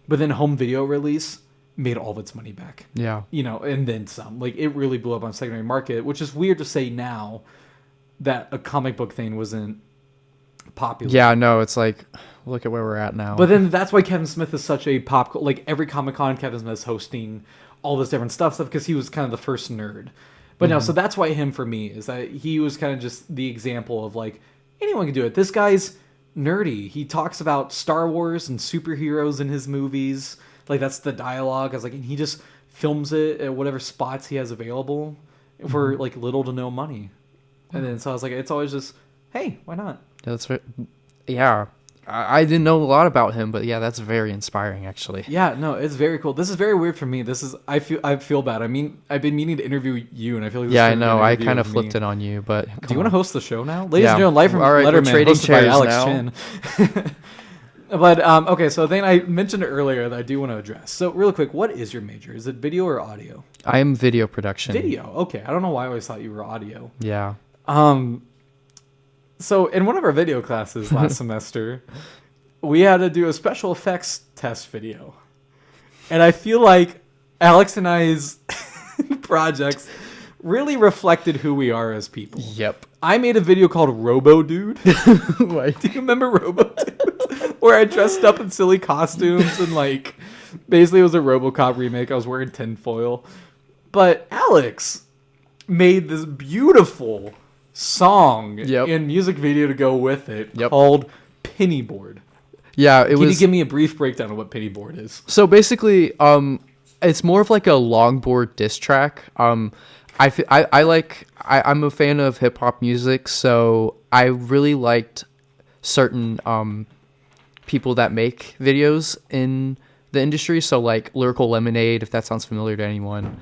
But then home video release made all of its money back. Yeah. And then some. Like, it really blew up on secondary market, which is weird to say now that a comic book thing wasn't popular. Yeah, no, it's like, look at where we're at now. But then that's why Kevin Smith is such a pop, like every Comic-Con Kevin Smith's hosting all this different stuff, because he was kind of the first nerd. But no, so that's why him for me is that he was kind of just the example of like, anyone can do it. This guy's nerdy. He talks about Star Wars and superheroes in his movies. Like, that's the dialogue. I was like, and he just films it at whatever spots he has available for like little to no money. And then so I was like, it's always just, hey, why not? That's yeah. I didn't know a lot about him, but yeah, that's very inspiring, actually. Yeah, no, it's very cool. This is very weird for me. I feel bad. I mean, I've been meaning to interview you, and I feel like this I is know. I kind of flipped it on you, but do you want to host the show now, ladies and gentlemen? Live from Letterman, trading hosted by Alex now. Chinn. But okay, so then I mentioned earlier that I do want to address. So real quick, what is your major? Is it video or audio? I am video production. Video. Okay, I don't know why I always thought you were audio. Yeah. So in one of our video classes last semester, we had to do a special effects test video. And I feel like Alex and I's projects really reflected who we are as people. Yep. I made a video called Robo Dude. Do you remember Robo Dude? Where I dressed up in silly costumes and like basically it was a RoboCop remake. I was wearing tinfoil. But Alex made this beautiful song and music video to go with it called Pennyboard. Yeah, Can you give me a brief breakdown of what Pennyboard is? So basically, it's more of like a longboard diss track. I'm a fan of hip hop music, so I really liked certain people that make videos in the industry. So like Lyrical Lemonade, if that sounds familiar to anyone,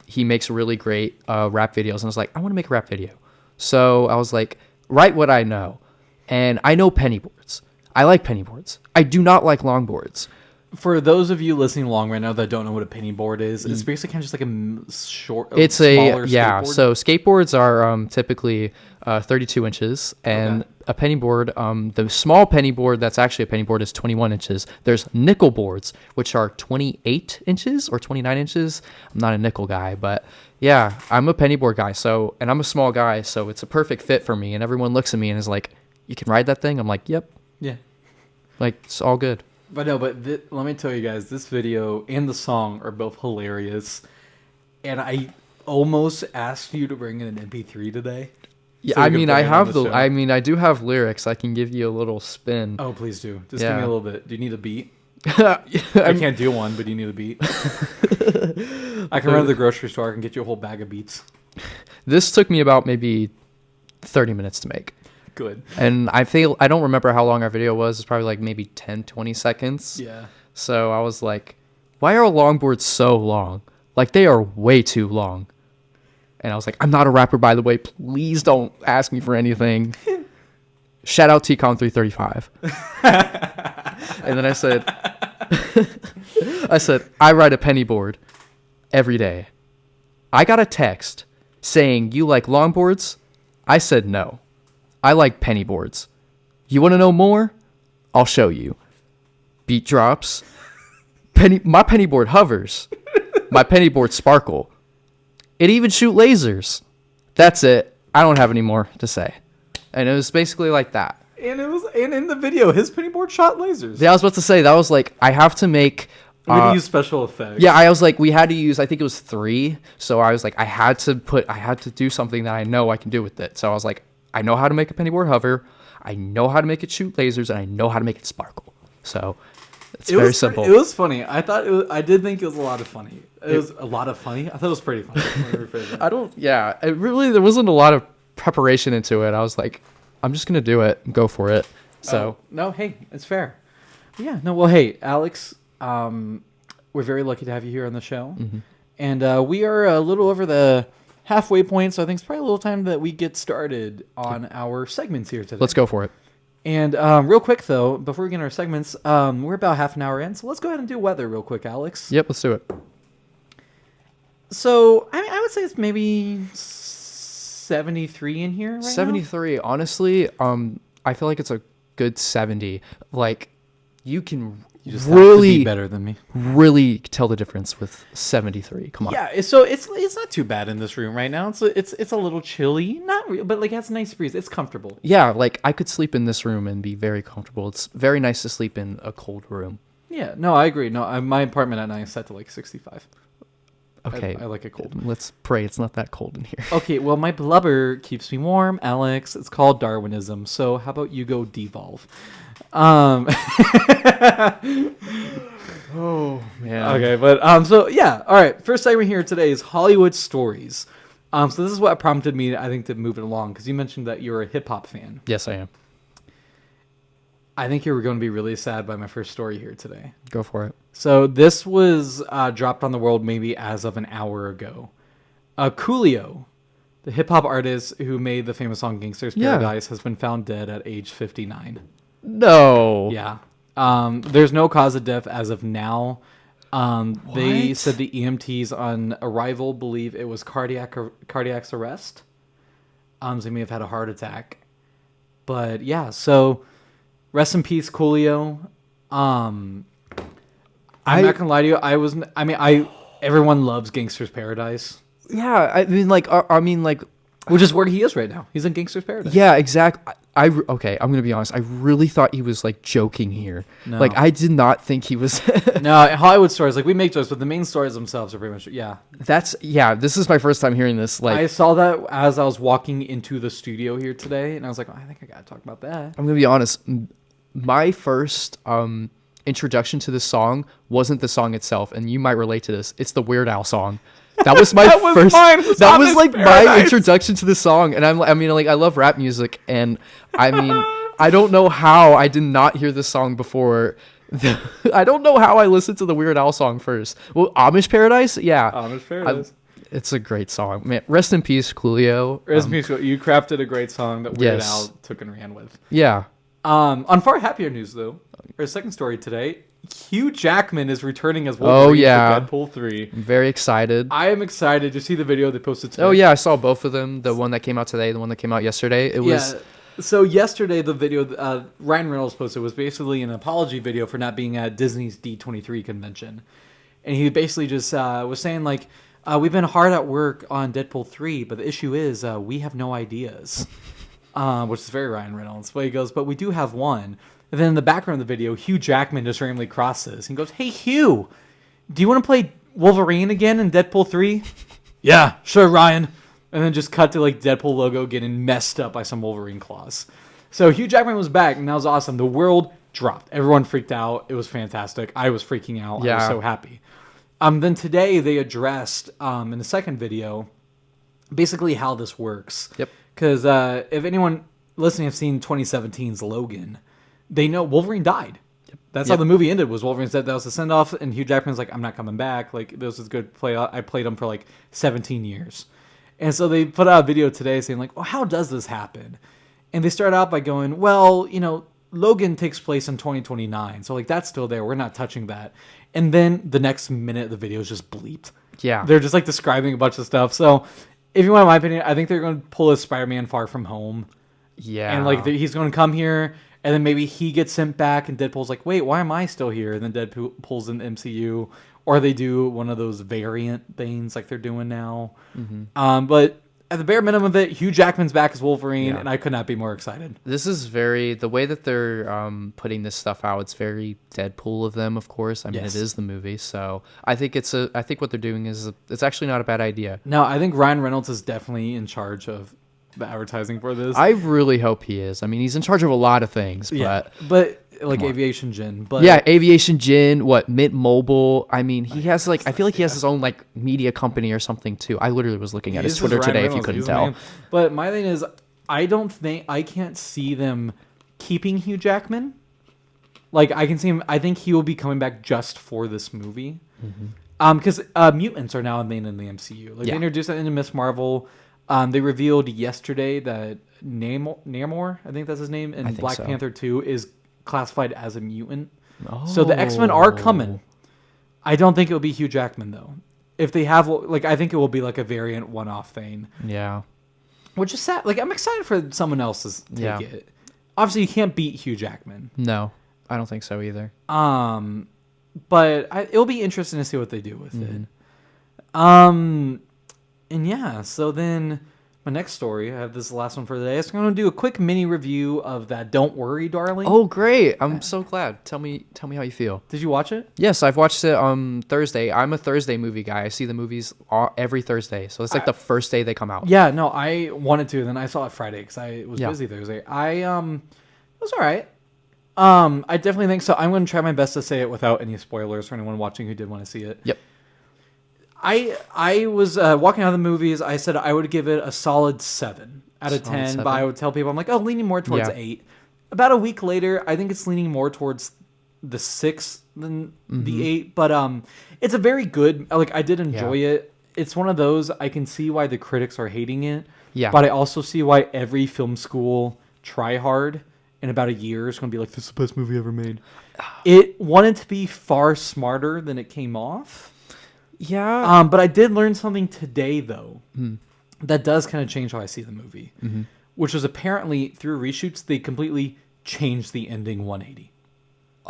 he makes really great rap videos, and I was like, I want to make a rap video. So I was like, write what I know, and I know pennyboards. I like pennyboards. I do not like longboards. For those of you listening along right now that don't know what a pennyboard is, it's basically kind of just like smaller skateboard. So skateboards are typically 32 inches, and a pennyboard, the small pennyboard that's actually a pennyboard is 21 inches. There's nickel boards, which are 28 inches or 29 inches. I'm not a nickel guy, but yeah, I'm a pennyboard guy. So, and I'm a small guy, so it's a perfect fit for me. And everyone looks at me and is like, "You can ride that thing?" I'm like, "Yep." Yeah. Like, it's all good. But no, let me tell you guys, this video and the song are both hilarious. And I almost asked you to bring in an MP3 today. Yeah, I mean, I do have lyrics. I can give you a little spin. Oh, please do. Just give me a little bit. Do you need a beat? I can't do one, but do you need a beat? I can run to the grocery store and get you a whole bag of beats. This took me about maybe 30 minutes to make. Good. And I don't remember how long our video was. It's probably like maybe 10, 20 seconds. Yeah. So I was like, why are longboards so long? Like, they are way too long. And I was like, I'm not a rapper, by the way. Please don't ask me for anything. Shout out TCOM 335. And then I said, I ride a pennyboard every day. I got a text saying, you like longboards? I said no. I like pennyboards. You want to know more? I'll show you. Beat drops. My pennyboard hovers. My pennyboard sparkle. It even shoot lasers. That's it. I don't have any more to say. And it was basically like that. And in the video, his pennyboard shot lasers. Yeah, I was about to say, that was like, I have to make... We had to use special effects. Yeah, I was like, we had to use, I think it was 3. So I was like, I had to do something that I know I can do with it. So I was like, I know how to make a pennyboard hover. I know how to make it shoot lasers, and I know how to make it sparkle. So it's very simple. It was funny. I did think it was a lot of funny. It was a lot of funny. I thought it was pretty funny. There wasn't a lot of preparation into it. I was like, I'm just going to do it and go for it. So no, hey, it's fair. Yeah, no, well, hey, Alex, we're very lucky to have you here on the show. Mm-hmm. And we are a little over the halfway point, so I think it's probably a little time that we get started on our segments here today. Let's go for it. And real quick, though, before we get into our segments, we're about half an hour in, so let's go ahead and do weather real quick, Alex. Yep, let's do it. So, I would say it's maybe 73 in here right 73. Now? Honestly, I feel like it's a good 70. Like, you can just really have to be better than me. Really tell the difference with 73. Come on. Yeah, so it's not too bad in this room right now. It's a little chilly, but like it has a nice breeze. It's comfortable. Yeah, like I could sleep in this room and be very comfortable. It's very nice to sleep in a cold room. Yeah, no, I agree. No, my apartment at night is set to like 65. Okay. I like it cold. Let's pray it's not that cold in here. Okay, well, my blubber keeps me warm, Alex. It's called Darwinism. So how about you go devolve? Oh, man. Okay, but so yeah, all right. First segment here today is Hollywood stories. So this is what prompted me, I think, to move it along because you mentioned that you're a hip hop fan. Yes, I am. I think you're going to be really sad by my first story here today. Go for it. So this was dropped on the world maybe as of an hour ago. Coolio, the hip hop artist who made the famous song "Gangsta's Paradise," has been found dead at age 59. No. Yeah. There's no cause of death as of now. They said the EMTs on arrival believe it was cardiac arrest. So he may have had a heart attack. But yeah, so rest in peace, Coolio. I'm not gonna lie to you. Everyone loves Gangsta's Paradise. Yeah, I mean, like, Which is where he is right now. He's in Gangster's Paradise. yeah, exactly. Okay, I'm gonna be honest. I really thought he was like joking here. No. Like, I did not think he was. No, Hollywood stories, like we make jokes, but the main stories themselves are pretty much, yeah. This is my first time hearing this. Like, I saw that as I was walking into the studio here today, and I was like, I think I gotta talk about that. I'm gonna be honest. My first introduction to this song wasn't the song itself, and you might relate to this. It's the Weird Al song. That was my That was first. mine. It was That on was this like my Paradise. introduction to the song, and I mean, like, I love rap music, and I mean, I don't know how I did not hear this song before. I don't know how I listened to the Weird Al song first. Well, Amish Paradise, yeah, Amish Paradise. it's a great song, man. Rest in peace, Coolio. Rest in peace, you crafted a great song that Weird Yes. Al took and ran with. Yeah. On far happier news, though, our second story today, Hugh Jackman is returning as Wolverine Oh, yeah. for Deadpool 3. I'm very excited. I am excited to see the video they posted today. Oh yeah, I saw both of them. The one that came out today, the one that came out yesterday. It was Yeah. So yesterday, the video Ryan Reynolds posted was basically an apology video for not being at Disney's D23 convention, and he basically just was saying like, "We've been hard at work on Deadpool 3, but the issue is we have no ideas," which is very Ryan Reynolds. But he goes, "But we do have one." And then in the background of the video, Hugh Jackman just randomly crosses. He goes, "Hey Hugh, do you want to play Wolverine again in Deadpool 3?" "Yeah, sure, Ryan." And then just cut to like Deadpool logo getting messed up by some Wolverine claws. So Hugh Jackman was back, and that was awesome. The world dropped. Everyone freaked out. It was fantastic. I was freaking out. I was Yeah. so happy. Then today they addressed in the second video basically how this works. Yep. Because if anyone listening has seen 2017's Logan, they know Wolverine died. That's how the movie ended. Was Wolverine said that was the send off, and Hugh Jackman's like, "I'm not coming back. Like, this is good play. I played him for like 17 years." And so they put out a video today saying like, "Well, how does this happen?" And they start out by going, "Well, Logan takes place in 2029, so like that's still there. We're not touching that." And then the next minute, the video is just bleeped. Yeah. They're just like describing a bunch of stuff. So if you want my opinion, I think they're going to pull a Spider-Man Far From Home. Yeah. And like he's going to come here, and then maybe he gets sent back, and Deadpool's like, "Wait, why am I still here?" And then Deadpool pulls in the MCU, or they do one of those variant things like they're doing now. But at the bare minimum of it, Hugh Jackman's back as Wolverine, Yeah. and I could not be more excited. This is the way that they're putting this stuff out. It's very Deadpool of them, of course. I mean, Yes. it is the movie, so I think I think what they're doing is it's actually not a bad idea. No, I think Ryan Reynolds is definitely in charge of the advertising for this. I really hope he is. I mean, he's in charge of a lot of things, but like Aviation Gin, but yeah, Aviation Gin, Mint Mobile. I mean, he has I feel like he has his own like media company or something too. I literally was looking at his This is Twitter Ryan today. Reynolds, If you couldn't he's the tell, man. But my thing is, I can't see them keeping Hugh Jackman. Like I can see him. I think he will be coming back just for this movie. Because mutants are now a main in the MCU. Like Yeah. they introduced that into Miss Marvel. They revealed yesterday that Namor, I think that's his name, in think Black so. Panther 2 is classified as a mutant. So the X-Men are coming. I don't think it will be Hugh Jackman though. If they have, like, I think it will be like a variant one-off thing, yeah. which is sad. Like, I'm excited for someone else to take it. Obviously, you can't beat Hugh Jackman. No, I don't think so either. But it'll be interesting to see what they do with it. And yeah, so then my next story, I have this last one for the day. I'm going to do a quick mini review of that Don't Worry, Darling. Oh, great! I'm so glad. Tell me how you feel. Did you watch it? Yes, I've watched it on Thursday. I'm a Thursday movie guy. I see the movies every Thursday, so it's like the first day they come out. Yeah, no, I wanted to, then I saw it Friday because I was Yeah. busy Thursday. It was all right. I definitely think so. I'm going to try my best to say it without any spoilers for anyone watching who did want to see it. Yep. I was walking out of the movies. I said I would give it a solid 7 out of 10, 7. but I would tell people, I'm like, oh, leaning more towards Yeah. 8. About a week later, I think it's leaning more towards the 6 than the 8, but it's a very good, like, I did enjoy it. It's one of those, I can see why the critics are hating it, Yeah. but I also see why every film school try hard in about a year is going to be like, this is the best movie ever made. It wanted to be far smarter than it came off. Yeah. But I did learn something today, though, that does kind of change how I see the movie, which was apparently through reshoots, they completely changed the ending 180.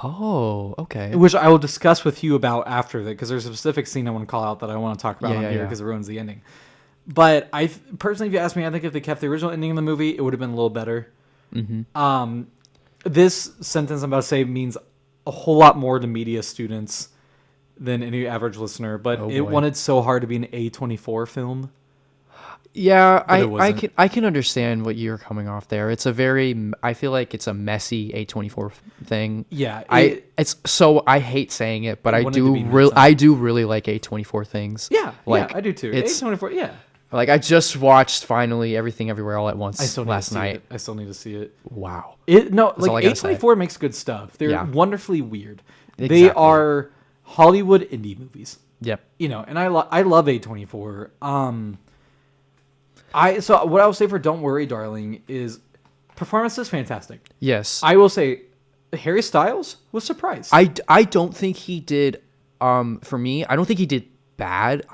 Oh, okay. which I will discuss with you about after that, because there's a specific scene I want to call out that I want to talk about Yeah, on yeah, here yeah. because it ruins the ending. But personally, if you ask me, I think if they kept the original ending in the movie, it would have been a little better. Mm-hmm. This sentence I'm about to say means a whole lot more to media students than any average listener, but Oh, it boy. wanted so hard to be an A24 film. Yeah, But it I wasn't. I can understand what you're coming off there. It's a very, I feel like it's a messy A24 thing. Yeah, I hate saying it, but I wanted to be messy. I do really like A24 things. yeah, like, I do too. it's- A24, yeah. Like I just watched finally Everything Everywhere All at Once I still need last to see night. it. I still need to see it. Wow. No, all I like gotta say. A24 makes good stuff. They're Yeah. wonderfully weird. They Exactly. are Hollywood indie movies. Yep. And I love A24. So what I will say for Don't Worry, Darling is performance is fantastic. Yes. I will say Harry Styles was surprised. I don't think he did for me, I don't think he did bad.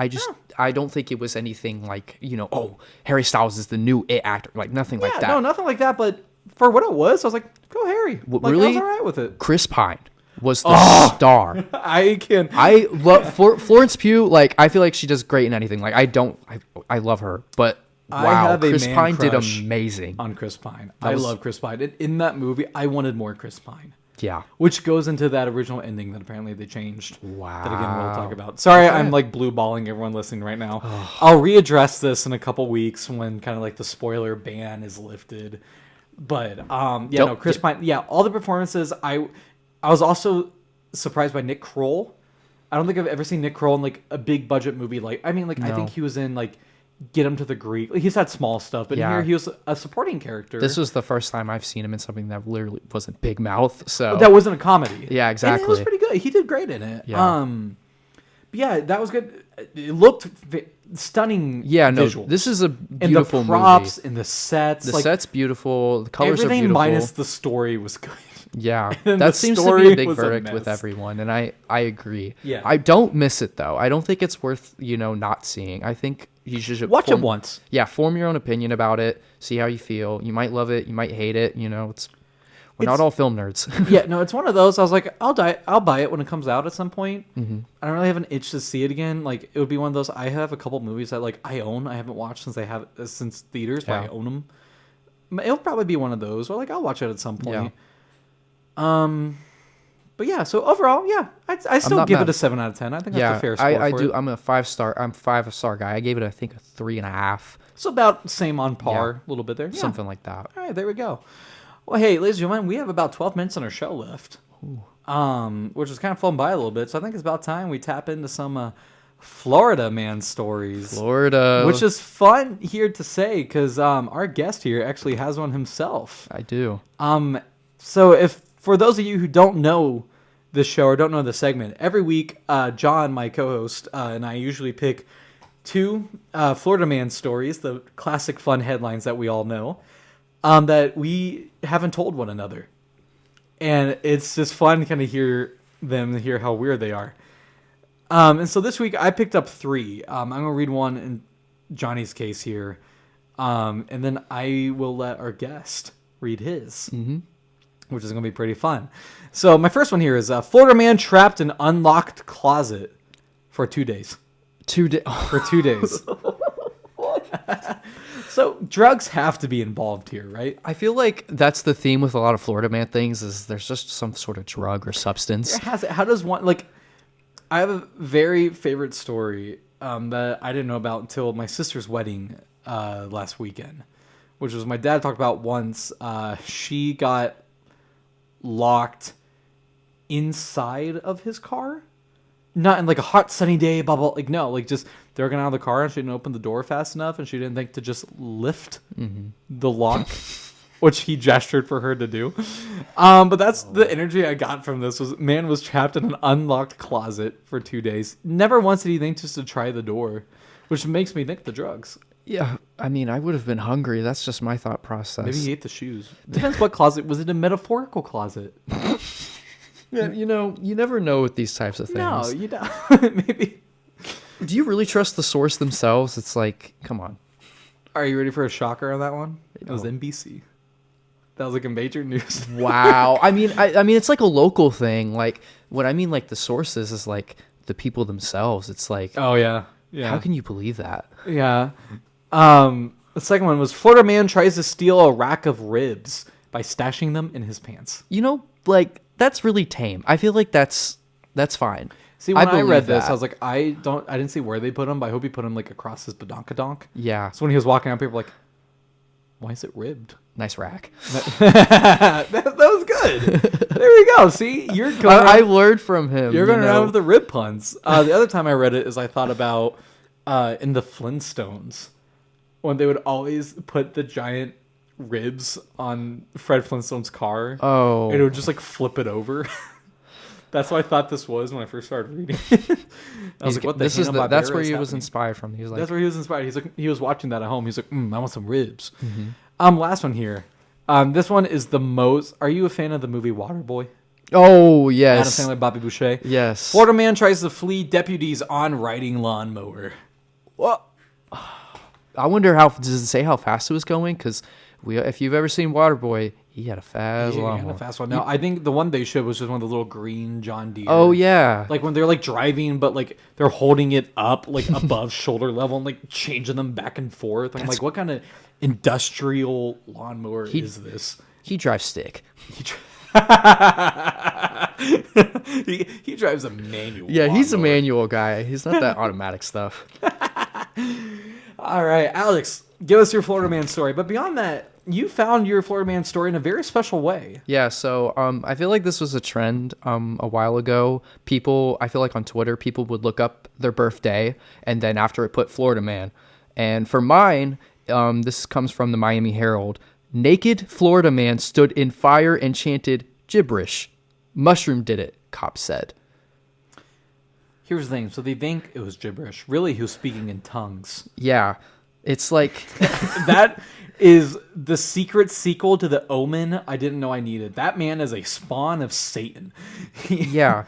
I don't think it was anything like, oh, Harry Styles is the new it actor, like nothing like that. No, nothing like that. But for what it was, I was like, go Harry. What, Like, I really? was all right with it. Chris Pine was the star. I can. I love Florence Pugh. Like I feel like she does great in anything. Like I love her, but I wow, have a Chris man Pine did crush amazing. on Chris Pine. That I was- love Chris Pine. In that movie, I wanted more Chris Pine. Yeah. Which goes into that original ending that apparently they changed. Wow. That again we'll talk about. Sorry, I'm like blue balling everyone listening right now. I'll readdress this in a couple weeks when kind of like the spoiler ban is lifted. But Chris Pine. Yeah, all the performances. I was also surprised by Nick Kroll. I don't think I've ever seen Nick Kroll in like a big budget movie. I No. think he was in like Get Him to the Greek. Like, he's had small stuff, but Yeah. here he was a supporting character. This was the first time I've seen him in something that literally wasn't Big Mouth. So That wasn't a comedy. Yeah, exactly. And it was pretty good. He did great in it. Yeah. But yeah, that was good. It looked stunning. yeah, no, visuals. this is a and beautiful the props movie. and the sets. The set's beautiful. The colors are everything beautiful. minus the story was good. Yeah, And that the seems to story be a big was a verdict with mess. everyone, and I agree. Yeah. I don't miss it though. I don't think it's worth not seeing. I think you should Watch it once. Yeah, form your own opinion about it. See how you feel. You might love it. You might hate it. We're not all film nerds. Yeah, no, it's one of those. I was like, I'll buy it when it comes out at some point. Mm-hmm. I don't really have an itch to see it again. Like, it would be one of those. I have a couple movies that like I own. I haven't watched since theaters, but Yeah. I own them. It'll probably be one of those. Or like I'll watch it at some point. Yeah. But yeah. So overall, yeah, I still not give mad. it a 7 out of 10. I think Yeah, that's a fair score. I for do. It. I'm a 5-star. I'm 5-star guy. I gave it, I think, a 3.5, So about same on par, Yeah. a little bit there. Yeah. something like that. All right, there we go. Well, hey, ladies and gentlemen, we have about 12 minutes on our show left, which is kind of flown by a little bit. So I think it's about time we tap into some Florida man stories, Florida, which is fun here to say because our guest here actually has one himself. I do. So if for those of you who don't know this show or don't know the segment, every week, John, my co-host, and I usually pick two Florida man stories, the classic fun headlines that we all know, that we haven't told one another. And it's just fun to kind of hear them, hear how weird they are. And so this week I picked up three. I'm going to read one in Johnny's case here. And then I will let our guest read his, which is going to be pretty fun. So my first one here is Florida man trapped in unlocked closet for 2 days. For 2 days. So drugs have to be involved here, right? I feel like that's the theme with a lot of Florida man things is there's just some sort of drug or substance. How does one, like, I have a very favorite story that I didn't know about until my sister's wedding last weekend, which was my dad talked about once. She got locked inside of his car. Not in like a hot sunny day, blah, blah, like no, like just they were getting out of the car and she didn't open the door fast enough and she didn't think to just lift the lock, which he gestured for her to do. But that's the energy I got from this was man was trapped in an unlocked closet for 2 days. Never once did he think just to try the door, which makes me think the drugs. Yeah, I mean, I would have been hungry. That's just my thought process. Maybe he ate the shoes. Depends what closet. Was it a metaphorical closet? Yeah, you never know with these types of things. No, you don't. Maybe. Do you really trust the source themselves? It's like, come on. Are you ready for a shocker on that one? It was Oh. NBC. That was like a major news. Wow. I mean, it's like a local thing. Like what I mean, like the sources is like the people themselves. It's like, Oh yeah, yeah. how can you believe that? Yeah. The second one was Florida man tries to steal a rack of ribs by stashing them in his pants. You know, like that's really tame. I feel like that's fine. See, when I believe read this, that. I was like, I didn't see where they put him, but I hope he put him like across his badonkadonk. Yeah. So when he was walking out, people were like, why is it ribbed? Nice rack. that was good. There we go. See, you're going. I learned from him. You're going around with the rib puns. The other time I read it is I thought about in the Flintstones when they would always put the giant ribs on Fred Flintstone's car. Oh. And it would just like flip it over. That's what I thought this was when I first started reading it. I was like, what the this is Hanna-Barbera that's where is he was happening? inspired from. He was like, That's where he was inspired. He's like, he was watching that at home. He's like, I want some ribs. Mm-hmm. Last one here. This one is the most. Are you a fan of the movie Waterboy? oh yes, Adam Sandler, Bobby Boucher. yes. Florida man tries to flee deputies on riding lawnmower. Well, I wonder does it say how fast it was going? Because if you've ever seen Waterboy, he had a fast Yeah, lawnmower. a fast one. No, I think the one they showed was just one of the little green John Deere. Oh yeah, Like when they're like driving, but like they're holding it up like above shoulder level and like changing them back and forth. I'm like, what kind of industrial lawnmower is this? he drives stick. He drives a manual. Yeah, he's a lawnmower. manual guy. He's not that automatic stuff. All right, Alex, give us your Florida man story. But beyond that, you found your Florida man story in a very special way. Yeah, so I feel like this was a trend a while ago. I feel like on Twitter, people would look up their birthday and then after it put Florida man. And for mine, this comes from the Miami Herald. Naked Florida man stood in fire and chanted gibberish. Mushroom did it, cops said. Here's the thing. So they think it was gibberish. Really, he was speaking in tongues. Yeah, it's like... That is the secret sequel to The Omen I didn't know I needed. That man is a spawn of Satan. Yeah.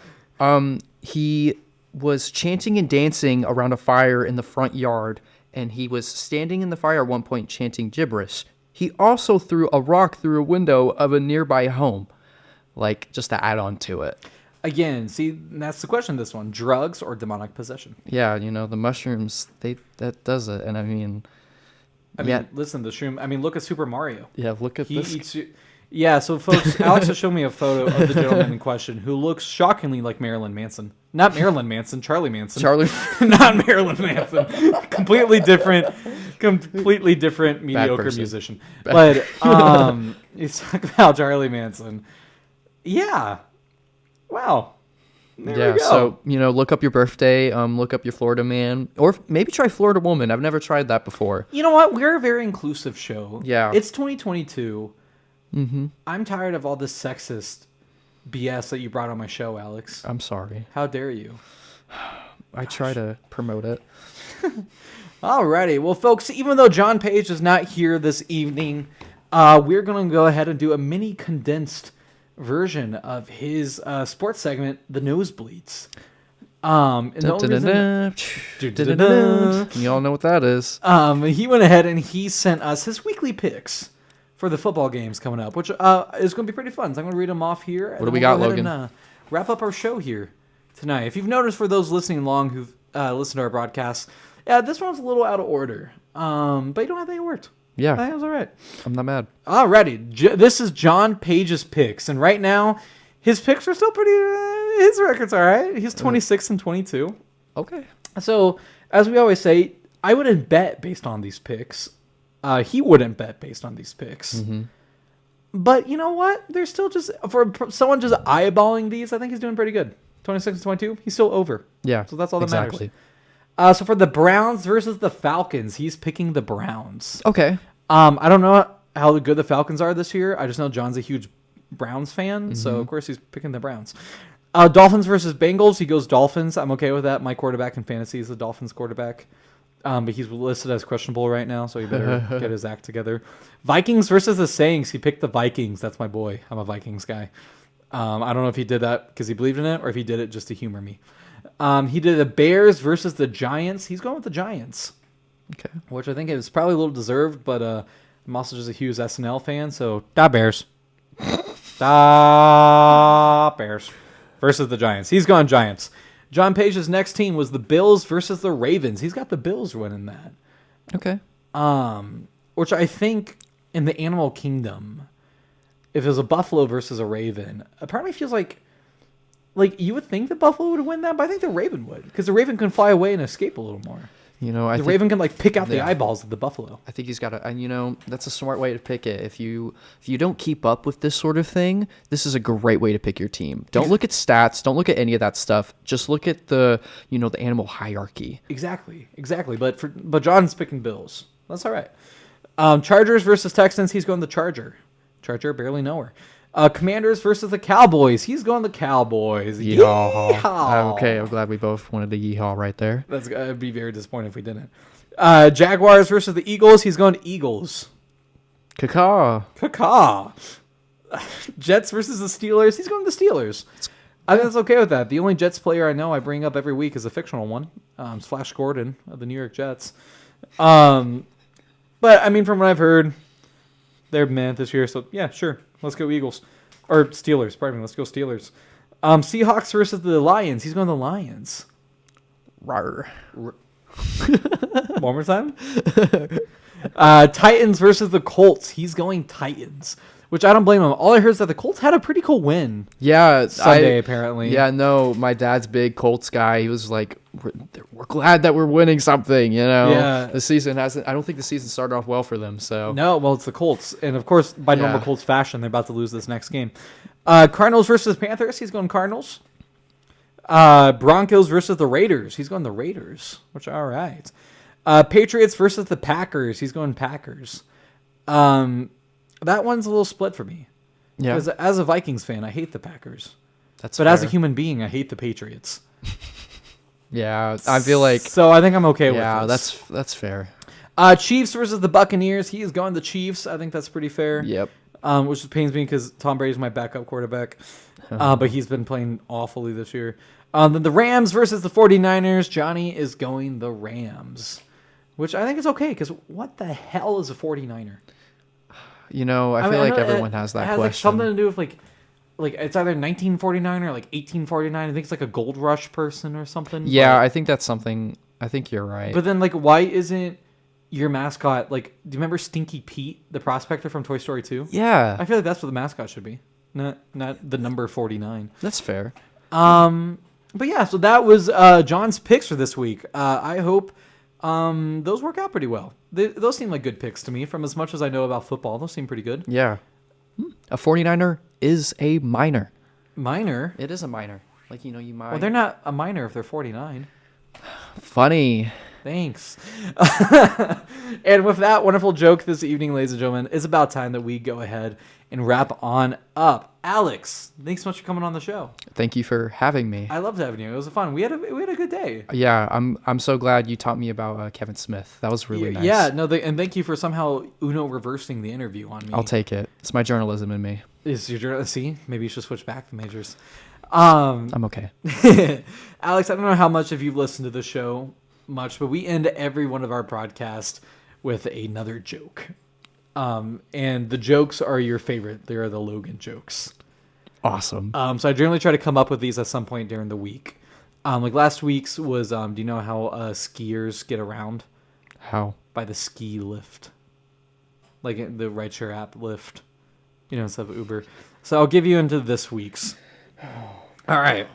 He was chanting and dancing around a fire in the front yard, and he was standing in the fire at one point chanting gibberish. He also threw a rock through a window of a nearby home, like just to add on to it. Again, see, that's the question of this one. Drugs or demonic possession? Yeah, the mushrooms, that does it. And I mean, listen, the shroom. I mean, look at Super Mario. yeah, look at He this. eats you. Yeah, so folks, Alex has shown me a photo of the gentleman in question who looks shockingly like Marilyn Manson. Not Marilyn Manson, Charlie Manson. Charlie. Not Marilyn Manson. completely different mediocre person. musician. But he's talking about Charlie Manson. Yeah. Wow. There we go. So, look up your birthday, look up your Florida man, or maybe try Florida woman. I've never tried that before. You know what? We're a very inclusive show. Yeah. It's 2022. Mm-hmm. I'm tired of all this sexist BS that you brought on my show, Alex. I'm sorry. How dare you? I try to promote it. Alrighty. Well, folks, even though Jon Page is not here this evening, we're going to go ahead and do a mini condensed version of his sports segment, The Nosebleeds. And the only reason- You all know what that is. he went ahead and he sent us his weekly picks for the football games coming up, which is going to be pretty fun. So I'm going to read them off here. What do we got, Logan? And, wrap up our show here tonight. If you've noticed, for those listening along who've listened to our broadcast, yeah, this one's a little out of order. But you don't have to think it worked. Yeah. I think it was all right. I'm not mad. Alrighty. This is Jon Page's picks. And right now, his picks are still pretty... his record's all right. He's 26 and 22. Okay. So, as we always say, I wouldn't bet based on these picks. He wouldn't bet based on these picks. Mm-hmm. But you know what? They're still just... For someone just eyeballing these, I think he's doing pretty good. 26 and 22, he's still over. Yeah. So that's all that exactly. matters. So for the Browns versus the Falcons, he's picking the Browns. Okay. I don't know how good the Falcons are this year. I just know John's a huge Browns fan, so of course he's picking the Browns. Dolphins versus Bengals, he goes Dolphins. I'm okay with that. My quarterback in fantasy is the Dolphins quarterback. But he's listed as questionable right now, so he better get his act together. Vikings versus the Saints, he picked the Vikings. That's my boy. I'm a Vikings guy. I don't know if he did that because he believed in it or if he did it just to humor me. He did the Bears versus the Giants. He's going with the Giants. Okay. Which I think is probably a little deserved, but I'm also just a huge SNL fan, so da Bears. Da Bears. Versus the Giants. He's gone Giants. Jon Page's next team was the Bills versus the Ravens. He's got the Bills winning that. Okay. Which I think in the animal kingdom, if it was a Buffalo versus a Raven, a part of me feels like you would think that Buffalo would win that, but I think the Raven would, because the Raven can fly away and escape a little more. The Raven can pick out the eyeballs of the Buffalo. I think he's got to, and that's a smart way to pick it. If you don't keep up with this sort of thing, this is a great way to pick your team. Don't look at stats. Don't look at any of that stuff. Just look at the animal hierarchy. Exactly. But John's picking Bills. That's all right. Chargers versus Texans. He's going the Charger. Charger, barely know her. Commanders versus the Cowboys. He's going the Cowboys. Yeehaw. Okay, I'm glad we both wanted the yeehaw right there. I'd be very disappointed if we didn't. Jaguars versus the Eagles. He's going to Eagles. Caw. Jets versus the Steelers. He's going to the Steelers. I think that's okay with that. The only Jets player I know I bring up every week is a fictional one. Flash Gordon of the New York Jets. But, I mean, from what I've heard, they're meh this year. So, yeah, sure. Let's go Eagles. Or Steelers, pardon me. Let's go Steelers. Seahawks versus the Lions. He's going the Lions. Rawr. One more time. Titans versus the Colts. He's going Titans, which I don't blame him. All I heard is that the Colts had a pretty cool win. Yeah. Sunday, apparently. Yeah, no, my dad's big Colts guy. He was like, we're glad that we're winning something, Yeah. The season I don't think the season started off well for them, so. No, well, it's the Colts. And, of course, by normal Colts fashion, they're about to lose this next game. Cardinals versus Panthers. He's going Cardinals. Broncos versus the Raiders. He's going the Raiders, which, all right. Patriots versus the Packers. He's going Packers. That one's a little split for me. Yeah. Because as a Vikings fan, I hate the Packers. But as a human being, I hate the Patriots. Yeah, I feel like. So I think I'm okay with this. Yeah, that's fair. Chiefs versus the Buccaneers. He is going the Chiefs. I think that's pretty fair. Yep. Which pains me because Tom Brady's my backup quarterback. But he's been playing awfully this year. Then the Rams versus the 49ers. Johnny is going the Rams. Which I think is okay, because what the hell is a 49er? I feel like everyone has that question. It has something to do with like it's either 1949 or like 1849. I think it's like a gold rush person or something. Yeah, I think that's something. I think you're right. But then why isn't your mascot do you remember Stinky Pete, the prospector from Toy Story 2? Yeah. I feel like that's what the mascot should be. Not the number 49. That's fair. But yeah, so that was John's picks for this week. I hope those work out pretty well. Those seem like good picks to me. From as much as I know about football, those seem pretty good. Yeah. A 49er is a minor. Minor? It is a minor. You might. Well, they're not a minor if they're 49. Funny. Thanks. And with that wonderful joke this evening, ladies and gentlemen, it's about time that we go ahead and wrap on up. Alex, thanks so much for coming on the show. Thank you for having me. I loved having you. It was fun. We had a good day. Yeah, I'm so glad you taught me about Kevin Smith. That was really nice. Yeah, no, and thank you for somehow reversing the interview on me. I'll take it. It's my journalism in me. Is your journal? See, maybe you should switch back the majors. I'm okay. Alex, I don't know how much of you've listened to the show much, but we end every one of our podcasts with another joke. And the jokes are your favorite. They are the Logan jokes. Awesome. So I generally try to come up with these at some point during the week. Like last week's was, do you know how skiers get around? How? By the ski lift. Like the rideshare app Lyft. Instead of Uber. So I'll give you into this week's. All right.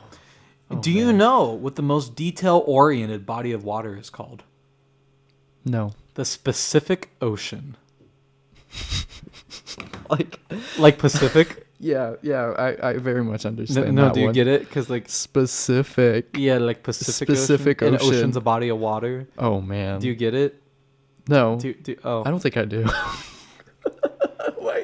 Do you know what the most detail-oriented body of water is called? No. The Pacific Ocean. Like Pacific? Yeah, I very much understand. No, that do you one. get it? Because specific. Yeah, like Pacific Specific Ocean. ocean. And ocean's a body of water. Oh man. Do you get it? No. Oh. I don't think I do.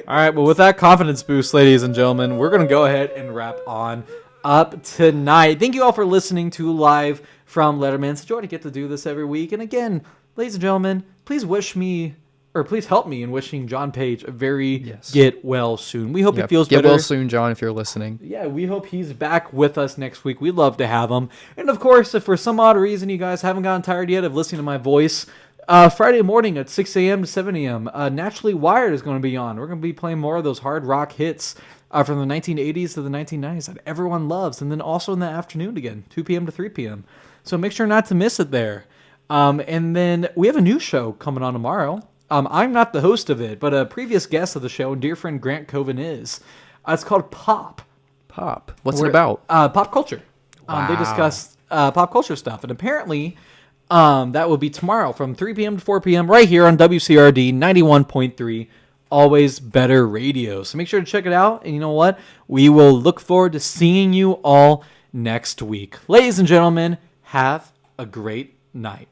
All right, well, with that confidence boost, ladies and gentlemen, we're going to go ahead and wrap on up tonight. Thank you all for listening to Live from Letterman. It's a joy to get to do this every week. And again, ladies and gentlemen, please help me in wishing Jon Page a very get well soon. We hope he feels better. Get well soon, Jon, if you're listening. Yeah, we hope he's back with us next week. We'd love to have him. And of course, if for some odd reason you guys haven't gotten tired yet of listening to my voice, Friday morning at 6 a.m. to 7 a.m., Naturally Wired is going to be on. We're going to be playing more of those hard rock hits from the 1980s to the 1990s that everyone loves. And then also in the afternoon again, 2 p.m. to 3 p.m. So make sure not to miss it there. And then we have a new show coming on tomorrow. I'm not the host of it, but a previous guest of the show, dear friend Grant Coven is. It's called Pop. Pop. What's it about? Pop culture. Wow. They discuss pop culture stuff. And apparently, that will be tomorrow from 3 p.m. to 4 p.m. right here on WCRD 91.3. Always Better Radio. So make sure to check it out. And you know what? We will look forward to seeing you all next week. Ladies and gentlemen, have a great night.